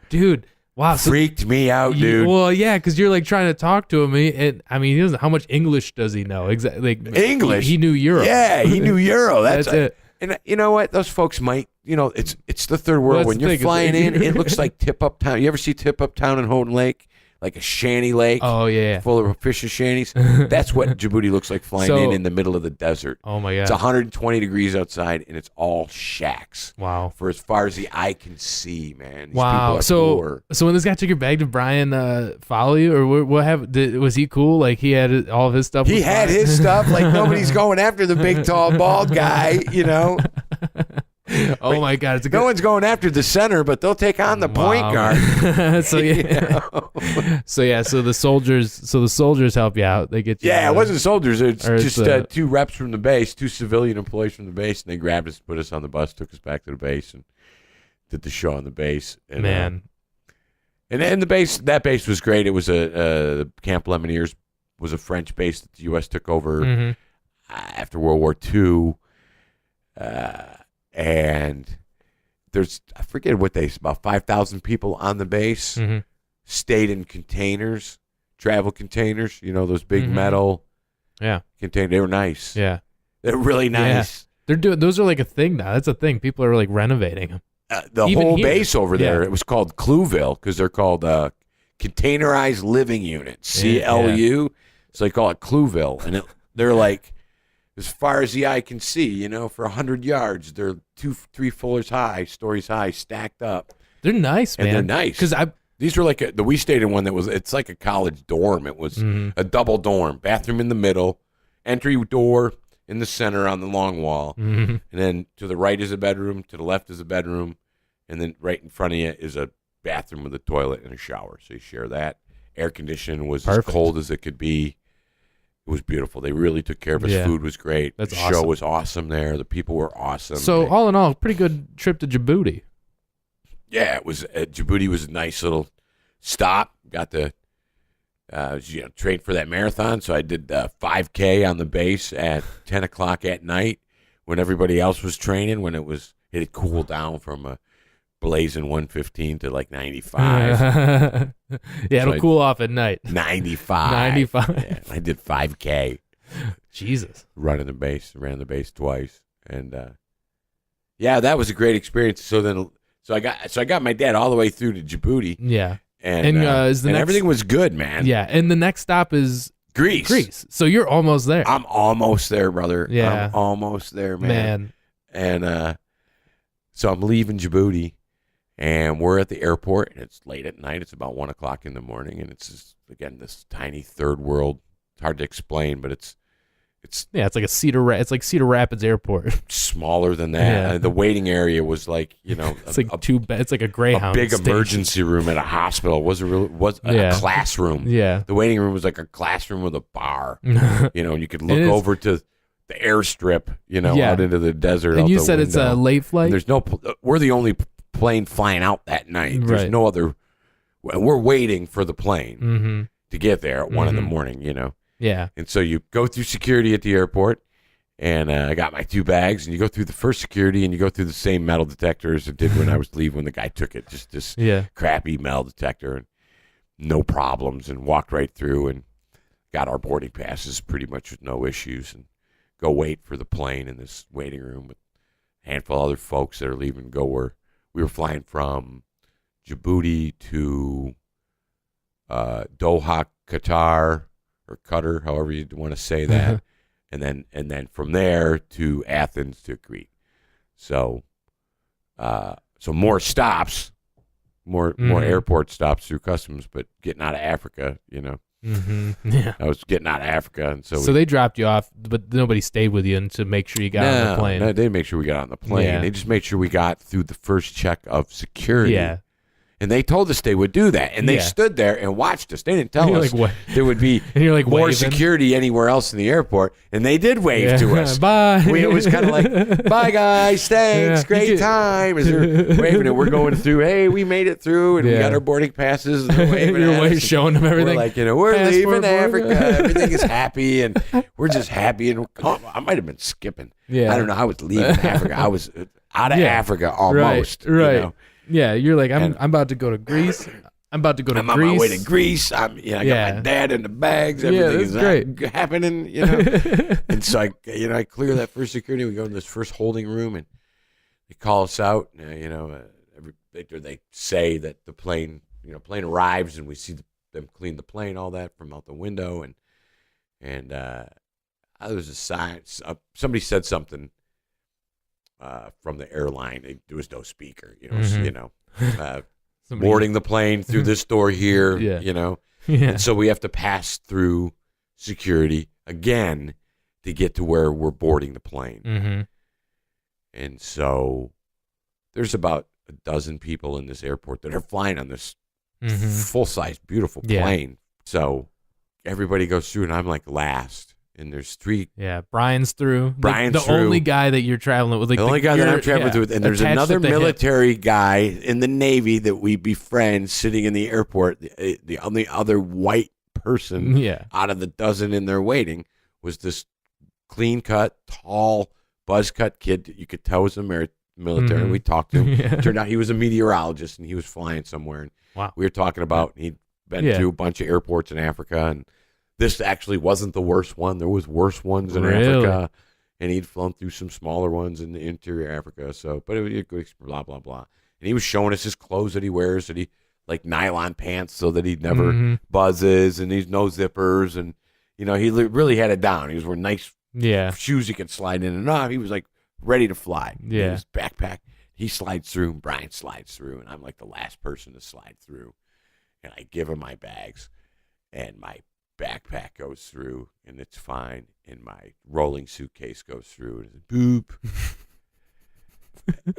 Dude. Wow. Freaked me out, dude. Well, yeah, because you're like trying to talk to him. He doesn't. How much English does he know? Exactly. English? He knew Euro. Yeah, he knew Euro. That's it. And you know what? Those folks might, it's the third world. When you're flying in, it looks like Tip Up Town. You ever see Tip Up Town in Houghton Lake? like a shanty lake. Oh, yeah. Full of fishing shanties. That's what Djibouti looks like flying in the middle of the desert. Oh, my God. It's 120 degrees outside, and it's all shacks. Wow. For as far as the eye can see, man. These Wow. So when this guy took your bag, did Brian follow you? Or was he cool? Like, he had all of his stuff? He had his stuff. Like, nobody's going after the big, tall, bald guy, you know? Oh my God! No one's going after the center, but they'll take on the point guard. So yeah, so the soldiers help you out. They get you. Yeah, it wasn't soldiers. It's just two reps from the base, two civilian employees from the base, and they grabbed us, put us on the bus, took us back to the base, and did the show on the base. And, man, and the base, that base was great. It was a Camp Lemonniers was a French base that the U.S. took over after World War II. And there's, I forget what about 5,000 people on the base, stayed in containers, travel containers, you know, those big metal containers. They were nice. Yeah. They're really nice. Yeah. Those are like a thing now. That's a thing. People are like renovating them. The whole base over there, it was called Clueville because they're called Containerized Living Units, CLU. So they call it Clueville. And they're like, as far as the eye can see, you know, for 100 yards, they're 2-3 floors high, stories high, stacked up. They're nice, man. And they're nice. Because these were like we stayed in one that was, it's like a college dorm. It was a double dorm, bathroom in the middle, entry door in the center on the long wall, and then to the right is a bedroom, to the left is a bedroom, and then right in front of you is a bathroom with a toilet and a shower. So you share that. Air conditioning was as cold as it could be. It was beautiful. They really took care of us. Food was great. The show was awesome there. The people were awesome. So all in all, pretty good trip to Djibouti. Yeah, it was. Djibouti was a nice little stop. Got to train for that marathon. So I did 5K on the base at 10 o'clock at night when everybody else was training. When it had cooled down from a blazing 115 to like 95. It'll cool off at night. 95. Yeah, I did 5K. Jesus. Ran the base twice. And that was a great experience. So I got my dad all the way through to Djibouti. Yeah. And everything was good, man. Yeah. And the next stop is Greece. So you're almost there. I'm almost there, brother. Yeah. I'm almost there, man. And so I'm leaving Djibouti. And we're at the airport, and it's late at night. It's about 1 o'clock in the morning, and it's just, again, this tiny third world. It's hard to explain, but it's like it's like Cedar Rapids Airport. Smaller than that. Yeah. The waiting area was like, you know, it's it's like a Greyhound. A big station. emergency room at a hospital. Was a classroom. Yeah. The waiting room was like a classroom with a bar. You know, and you could look over to the airstrip, you know, out into the desert. And you said it's a late flight. We're the only plane flying out that night. There's no other. We're waiting for the plane to get there at 1 in the morning, you know. Yeah. And so you go through security at the airport, and I got my 2 bags, and you go through the first security, and you go through the same metal detector as it did when I was leaving, when the guy took it, just this crappy metal detector, and no problems, and walked right through and got our boarding passes pretty much with no issues, and go wait for the plane in this waiting room with a handful of other folks that are leaving to go where we were flying from Djibouti to Doha, Qatar, or Qatar, however you want to say that, and then from there to Athens to Crete. So, more stops, more airport stops through customs, but getting out of Africa, you know. Yeah, I was getting out of Africa, and so they dropped you off, but nobody stayed with you to make sure you got on the plane. No, they didn't make sure we got on the plane. Yeah. They just made sure we got through the first check of security. Yeah. And they told us they would do that, and they stood there and watched us. They didn't tell us there would be more security anywhere else in the airport, and they did wave to us. Bye. It was kind of like, bye, guys, thanks, great time. As they're waving, and we're going through, hey, we made it through, and we got our boarding passes, and they're waving at us. Showing them everything. We're like, we're leaving Africa. Everything is happy, and we're just happy. And I might have been skipping. Yeah. I don't know. I was leaving Africa. I was out of Africa almost. Right. You know? Yeah, you're like, I'm about to go to Greece. I'm on my way to Greece. I got my dad in the bags. Everything is happening, you know. And so I clear that first security. We go in this first holding room, and they call us out. They say that the plane arrives, and we see them clean the plane, all that from out the window, and there was a sign. Somebody said something from the airline. There was no speaker, boarding the plane through this door here, and so we have to pass through security again to get to where we're boarding the plane. Mm-hmm. And so there's about a dozen people in this airport that are flying on this full-size, beautiful plane. So everybody goes through, and I'm like last. And there's three. Yeah, Brian's through. Brian's the through. only guy that you're traveling with. Like the only guy that I'm traveling with. And there's another military guy in the Navy that we befriend sitting in the airport. The only other white person out of the dozen in there waiting was this clean-cut, tall, buzz-cut kid that you could tell was a military. And we talked to him. Turned out he was a meteorologist, and he was flying somewhere. And we were talking about he'd been through a bunch of airports in Africa, and this actually wasn't the worst one. There was worse ones in Africa, and he'd flown through some smaller ones in the interior Africa. So, but it was a good blah blah blah. And he was showing us his clothes that he wears, that he like nylon pants so that he never buzzes, and these no zippers, and he really had it down. He was wearing nice shoes he could slide in and off. He was like ready to fly. Yeah, his backpack. He slides through, and Brian slides through, and I'm like the last person to slide through. And I give him my bags, and my backpack goes through, and it's fine, and my rolling suitcase goes through, and it's boop.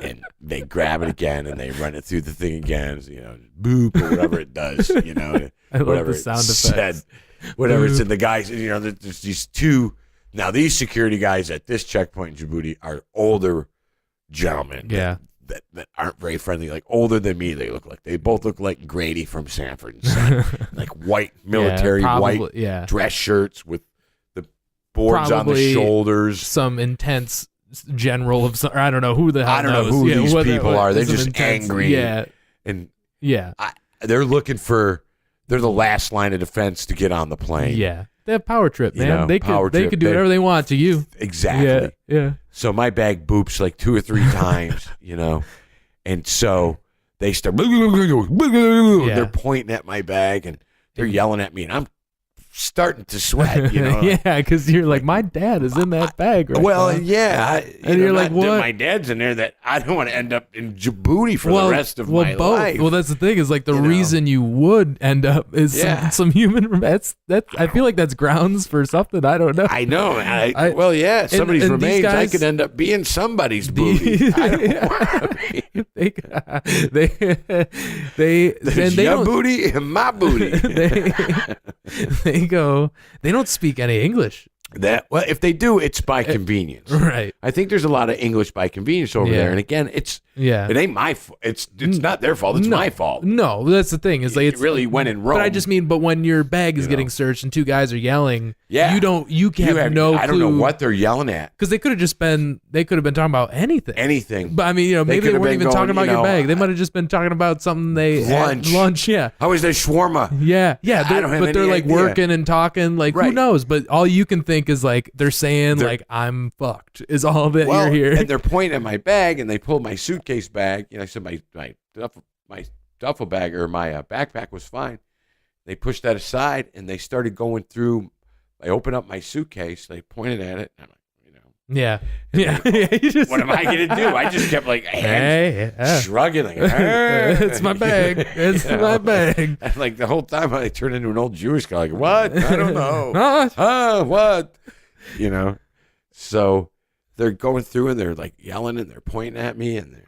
And they grab it again, and they run it through the thing again, boop, or whatever it does, I love the sound effects. Whatever it's in the guys, there's these two. Now, these security guys at this checkpoint in Djibouti are older gentlemen. Yeah. That aren't very friendly, like older than me. They both look like Grady from Sanford and Son, like white military white dress shirts with the boards on the shoulders. Some intense general of some, I don't know who the hell I don't know who these people are. They're just angry. And they're looking for. They're the last line of defense to get on the plane. Yeah, they have power trip, man. They could do whatever they want to you. Exactly. Yeah. So my bag boops like 2 or 3 times, and so they start. They're pointing at my bag and they're yelling at me, and I'm starting to sweat. Yeah, because you're like, my dad is in that bag. Right now. And you're like, what? My dad's in there. That I don't want to end up in Djibouti for the rest of my life. Well, that's the thing. Is like the reason you would end up is some human. That's I feel like that's grounds for something. I don't know. I know. Somebody's and remains. Guys, I could end up being somebody's booty. I don't want to be. There's your booty and my booty. They don't speak any English. If they do, it's by convenience. Right. I think there's a lot of English by convenience over there. And again, it ain't my fault. It's not their fault. It's my fault. No, that's the thing. It's like it really went in Rome. But I just mean, when your bag is getting searched and 2 guys are yelling, you have no clue. I don't know what they're yelling at. Because they could have been talking about anything. But I mean, maybe they weren't even talking about your bag. They might have just been talking about something lunch. Yeah. How was their shawarma? Yeah. But they're like working and talking. Like who knows? But all you can think is like they're saying like I'm fucked is all that you're hearing. And they're pointing at my bag, and they pulled my suitcase bag. I said my duffel bag or my backpack was fine. They pushed that aside, and they started going through. I opened up my suitcase. They pointed at it. And I'm like, what am I going to do? I just kept like shrugging. Like, it's my bag. It's my bag. And like the whole time I turned into an old Jewish guy. Like, what? I don't know. What? So they're going through, and they're like yelling, and they're pointing at me, and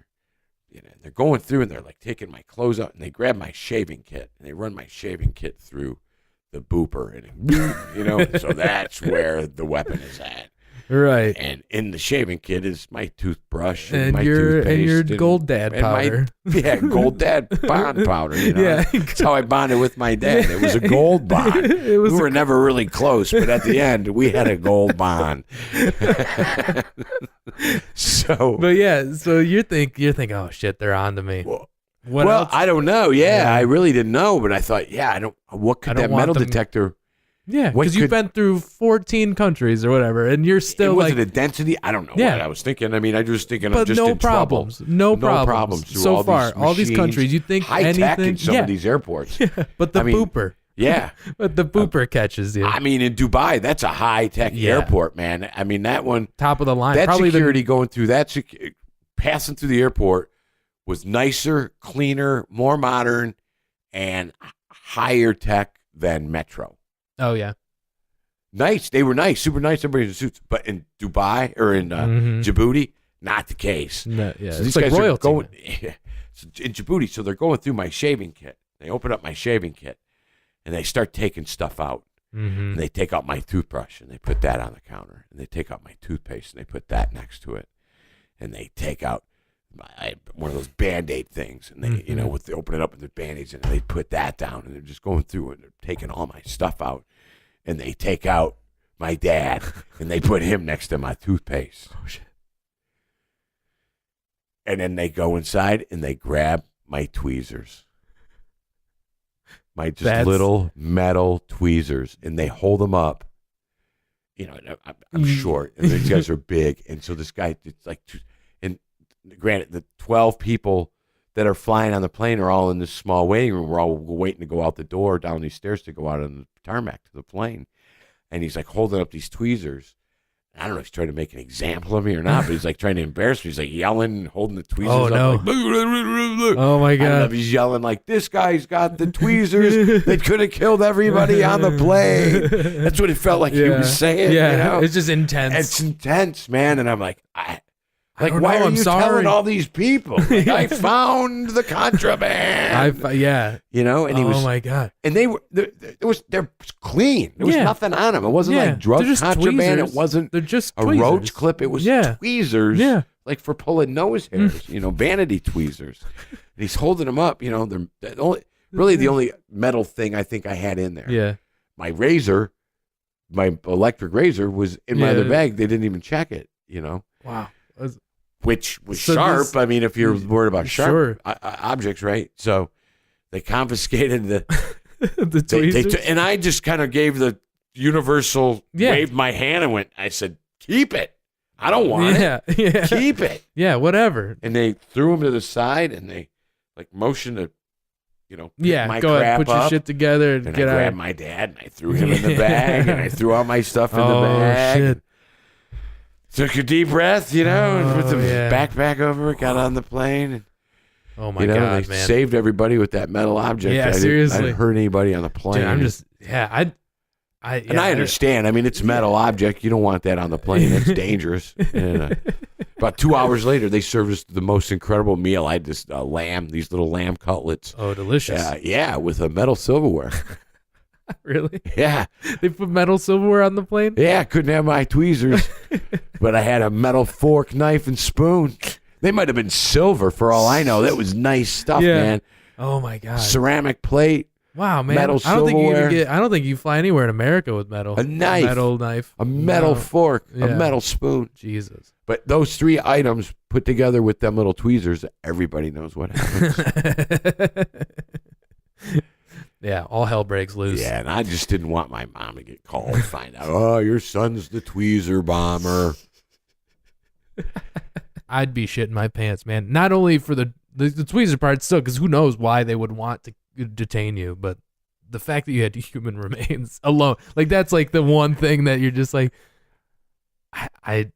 they're going through, and they're like taking my clothes out, and they grab my shaving kit, and they run my shaving kit through the booper, and so that's where the weapon is at. Right. And in the shaving kit is my toothbrush and my toothpaste. And your Gold Dad powder. Gold Dad bond powder. Yeah. That's how I bonded with my dad. It was a gold bond. We were never really close, but at the end, we had a gold bond. So you think, oh, shit, they're on to me. What else? I don't know. Yeah, I really didn't know, but I thought, what could that metal detector... Yeah, because you've been through 14 countries or whatever, and you're still was it a density? I don't know what I was thinking. I mean, I was just thinking I'm just in problems. trouble. No problems. So far, all these countries, you think high tech in some of these airports. But the booper. Yeah. But the pooper catches you. I mean, in Dubai, that's a high-tech airport, man. I mean, that one. Top of the line. That Probably security going through that, passing through the airport was nicer, cleaner, more modern, and higher tech than Metro. Oh, yeah. Nice. They were nice, super nice. Everybody in suits. But in Dubai or in Djibouti, not the case. No, yeah, so it's these like guys are royalty. going in Djibouti, so they're going through my shaving kit. They open up my shaving kit, and they start taking stuff out. And they take out my toothbrush, and they put that on the counter. And they take out my toothpaste, and they put that next to it. And they take out one of those Band-Aid things, and they, they open it up with the Band-Aids, and they put that down, and they're just going through it, and they're taking all my stuff out. And they take out my dad, and they put him next to my toothpaste. Oh, shit. And then they go inside, and they grab my tweezers. My little metal tweezers, and they hold them up. I'm short, and these guys are big. And so this guy, it's like, and granted, the 12 people that are flying on the plane are all in this small waiting room. We're all waiting to go out the door, down these stairs to go out on the tarmac to the plane. And he's like holding up these tweezers. I don't know if he's trying to make an example of me or not, but he's like trying to embarrass me. He's like yelling, holding the tweezers up. No. Like, oh, my God. I don't know if he's yelling like, this guy's got the tweezers that could have killed everybody on the plane. That's what it felt like he was saying. Yeah, it's just intense. It's intense, man. And I'm like, why know, are I'm you sorry. telling all these people? Like, I found the contraband. And he was. Oh my God. And they're clean. There was nothing on them. It wasn't like drug contraband. Tweezers. It wasn't They're just a tweezers. roach clip. It was tweezers. Yeah. Like for pulling nose hairs. Vanity tweezers. And he's holding them up. They're the only metal thing I think I had in there. Yeah. My razor, my electric razor was in my other bag. They didn't even check it. Wow. Which was sharp. I mean, if you're worried about sharp objects, right? So they confiscated the the tweezers. and I just kind of gave the universal waved my hand and went. I said, "Keep it. I don't want it. Yeah. Keep it. Yeah, whatever." And they threw him to the side and they like motioned to, pick my go crap ahead, put your up. shit together and And get I out. grabbed my dad and I threw him in the bag and I threw all my stuff in the bag. Shit. Took a deep breath, and put the backpack over, got on the plane. And, oh my God, they man! saved everybody with that metal object. Yeah, I seriously. didn't hurt anybody on the plane. Dude, I'm just, I understand. I mean, it's a metal object. You don't want that on the plane. It's dangerous. And, about 2 hours later, they served us the most incredible meal. I had this these little lamb cutlets. Oh, delicious. With a metal silverware. Really? Yeah. They put metal silverware on the plane? Yeah, I couldn't have my tweezers, but I had a metal fork, knife, and spoon. They might have been silver for all I know. That was nice stuff, man. Oh my God. Ceramic plate. Wow, man. Metal I don't silverware. think you fly anywhere in America with metal. A knife. Metal knife. A metal fork. A metal spoon. Jesus. But those 3 items put together with them little tweezers, everybody knows what happens. Yeah, all hell breaks loose. Yeah, and I just didn't want my mom to get called and find out, oh, your son's the tweezer bomber. I'd be shitting my pants, man. Not only for the tweezer part still, because who knows why they would want to detain you, but the fact that you had human remains alone, like that's like the one thing that you're just like,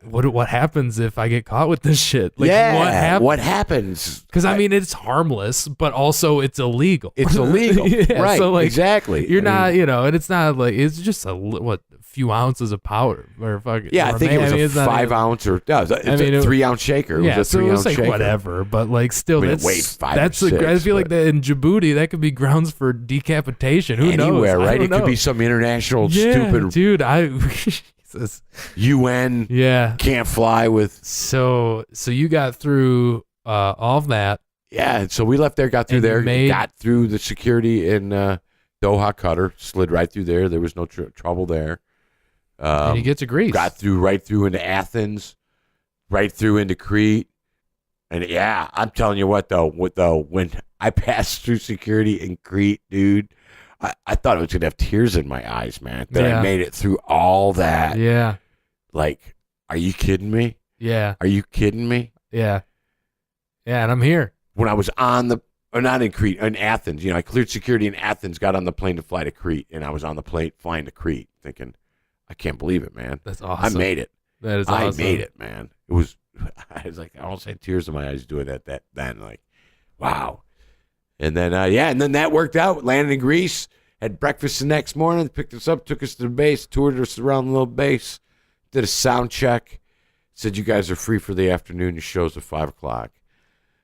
what happens if I get caught with this shit? Like, what happens? Because I mean, it's harmless, but also it's illegal. It's illegal, right? So like, exactly. You're not, and it's not like it's just a few ounces of powder or fucking. Yeah, I think it was a 5 ounce or it's a 3 ounce shaker. It was a 3 ounce like shaker. Whatever, but like still, that's I feel like that in Djibouti that could be grounds for decapitation. Who knows? Anywhere, right? It could be some international stupid dude. UN can't fly with. So you got through all of that. Yeah, so we left there, got through there, got through the security in Doha, Qatar, slid right through there. There was no trouble there. And you get to Greece. Got right through into Athens, right through into Crete. And yeah, I'm telling you what though, when I passed through security in Crete, dude, I thought I was gonna have tears in my eyes, man. That I made it through all that. Yeah. Like, are you kidding me? Yeah. Are you kidding me? Yeah. Yeah, and I'm here. When I was on or not in Crete, in Athens. I cleared security in Athens, got on the plane to fly to Crete, and I was on the plane flying to Crete thinking, I can't believe it, man. That's awesome. I made it. That is awesome. I made it, man. I was like, I almost had tears in my eyes doing that then. Like, wow. And then, and then that worked out. Landed in Greece, had breakfast the next morning, picked us up, took us to the base, toured us around the little base, did a sound check, said, you guys are free for the afternoon. Your show's at 5 o'clock.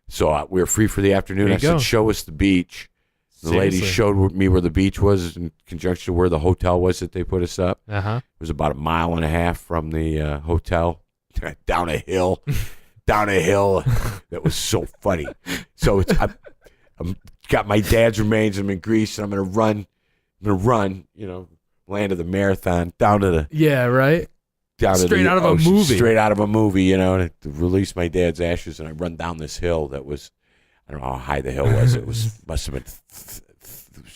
So we were free for the afternoon. I said, show us the beach. The lady showed me where the beach was in conjunction with where the hotel was that they put us up. Uh-huh. It was about 1.5 miles from the hotel, down a hill. That was so funny. So I'm got my dad's remains. I'm in Greece, and I'm gonna run. Land of the marathon down to the right. Down straight to the out of ocean, a movie. Straight out of a movie. To release my dad's ashes, and I run down this hill that was. I don't know how high the hill was. It must have been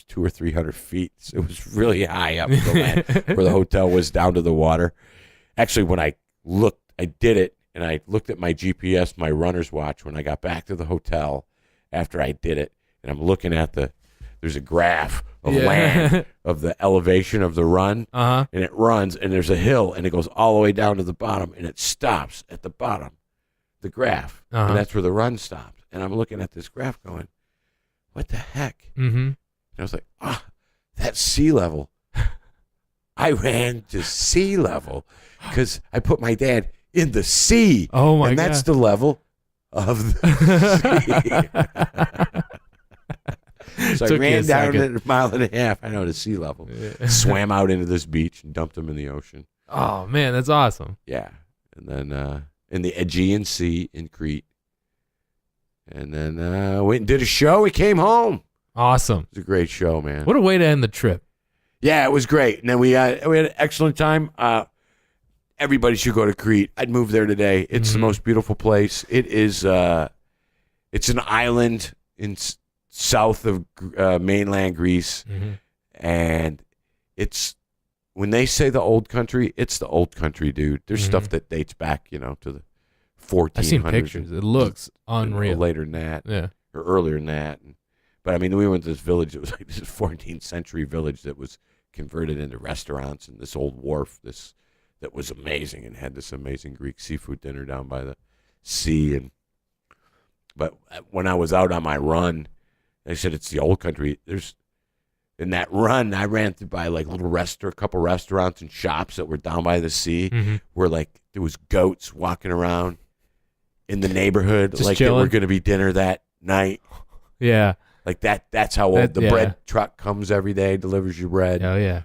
200 or 300 feet. It was really high up where the hotel was, down to the water. Actually, when I did it, and I looked at my GPS, my runner's watch, when I got back to the hotel after I did it, and I'm looking at there's a graph of land, of the elevation of the run, and it runs, and there's a hill, and it goes all the way down to the bottom, and it stops at the bottom, the graph, and that's where the run stops. And I'm looking at this graph going, what the heck? Mm-hmm. And I was like, that's sea level. I ran to sea level because I put my dad in the sea. Oh, my God. And that's the level of the sea. So I ran down at 1.5 miles. I know, to sea level. Yeah. Swam out into this beach and dumped him in the ocean. Oh, man, that's awesome. Yeah. And then in the Aegean Sea in Crete. And then went and did a show. We came home. Awesome. It was a great show, man. What a way to end the trip. Yeah, it was great. And then we had an excellent time. Everybody should go to Crete. I'd move there today. It's the most beautiful place. It is. It's an island in south of mainland Greece, and it's when they say the old country, it's the old country, dude. There's stuff that dates back, to the 1400s. I've seen pictures. It looks unreal. Later than that, or earlier than that. But I mean, we went to this village. It was like this 14th century village that was converted into restaurants, and this old wharf, that was amazing, and had this amazing Greek seafood dinner down by the sea. But when I was out on my run, I said it's the old country. In that run, I ran through by like a couple restaurants and shops that were down by the sea, where like there was goats walking around in the neighborhood, just like chilling. they were going to be dinner that night. Yeah. Like that's how old the bread truck comes every day, delivers you bread. Oh, yeah.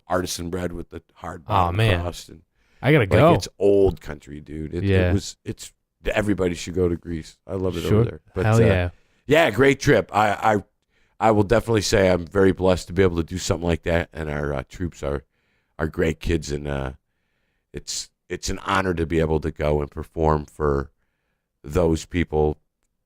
Artisan bread with the hard crust. And I got to go. It's old country, dude. It's everybody should go to Greece. I love it over there. But, hell yeah. Yeah, great trip. I will definitely say I'm very blessed to be able to do something like that, and our troops are great kids, and it's an honor to be able to go and perform for those people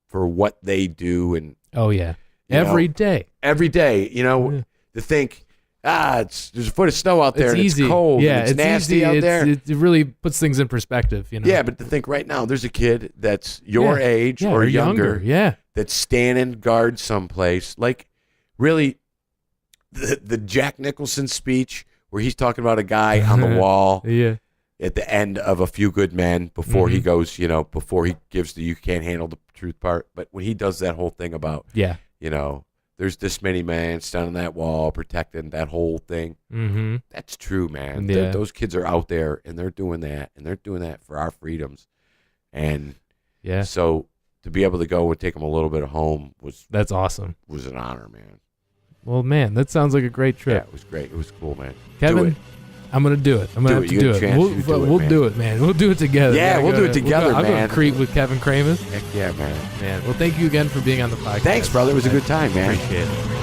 for what they do. And every day. To think there's a foot of snow out there, it's and easy. It's cold, yeah, and it's nasty out there. It really puts things in perspective, Yeah, but to think right now, there's a kid that's your age or younger, that's standing guard someplace. Like, really, the Jack Nicholson speech where he's talking about a guy on the wall at the end of A Few Good Men before he goes, before he gives the you can't handle the truth part. But when he does that whole thing about, there's this many men standing on that wall protecting that whole thing. Mm-hmm. That's true, man. Yeah. Those kids are out there, and they're doing that, for our freedoms. And so to be able to go and take them a little bit of home that's awesome. Was an honor, man. Well, man, that sounds like a great trip. Yeah, it was great. It was cool, man. Kevin, I'm going to do it. I'm going to have to do it. We'll do it, man. We'll do it together. Yeah, we'll do it together, man. I'll go to Crete with Kevin Kramis. Heck yeah, man. Well, thank you again for being on the podcast. Thanks, brother. It was a good time, man. Appreciate it.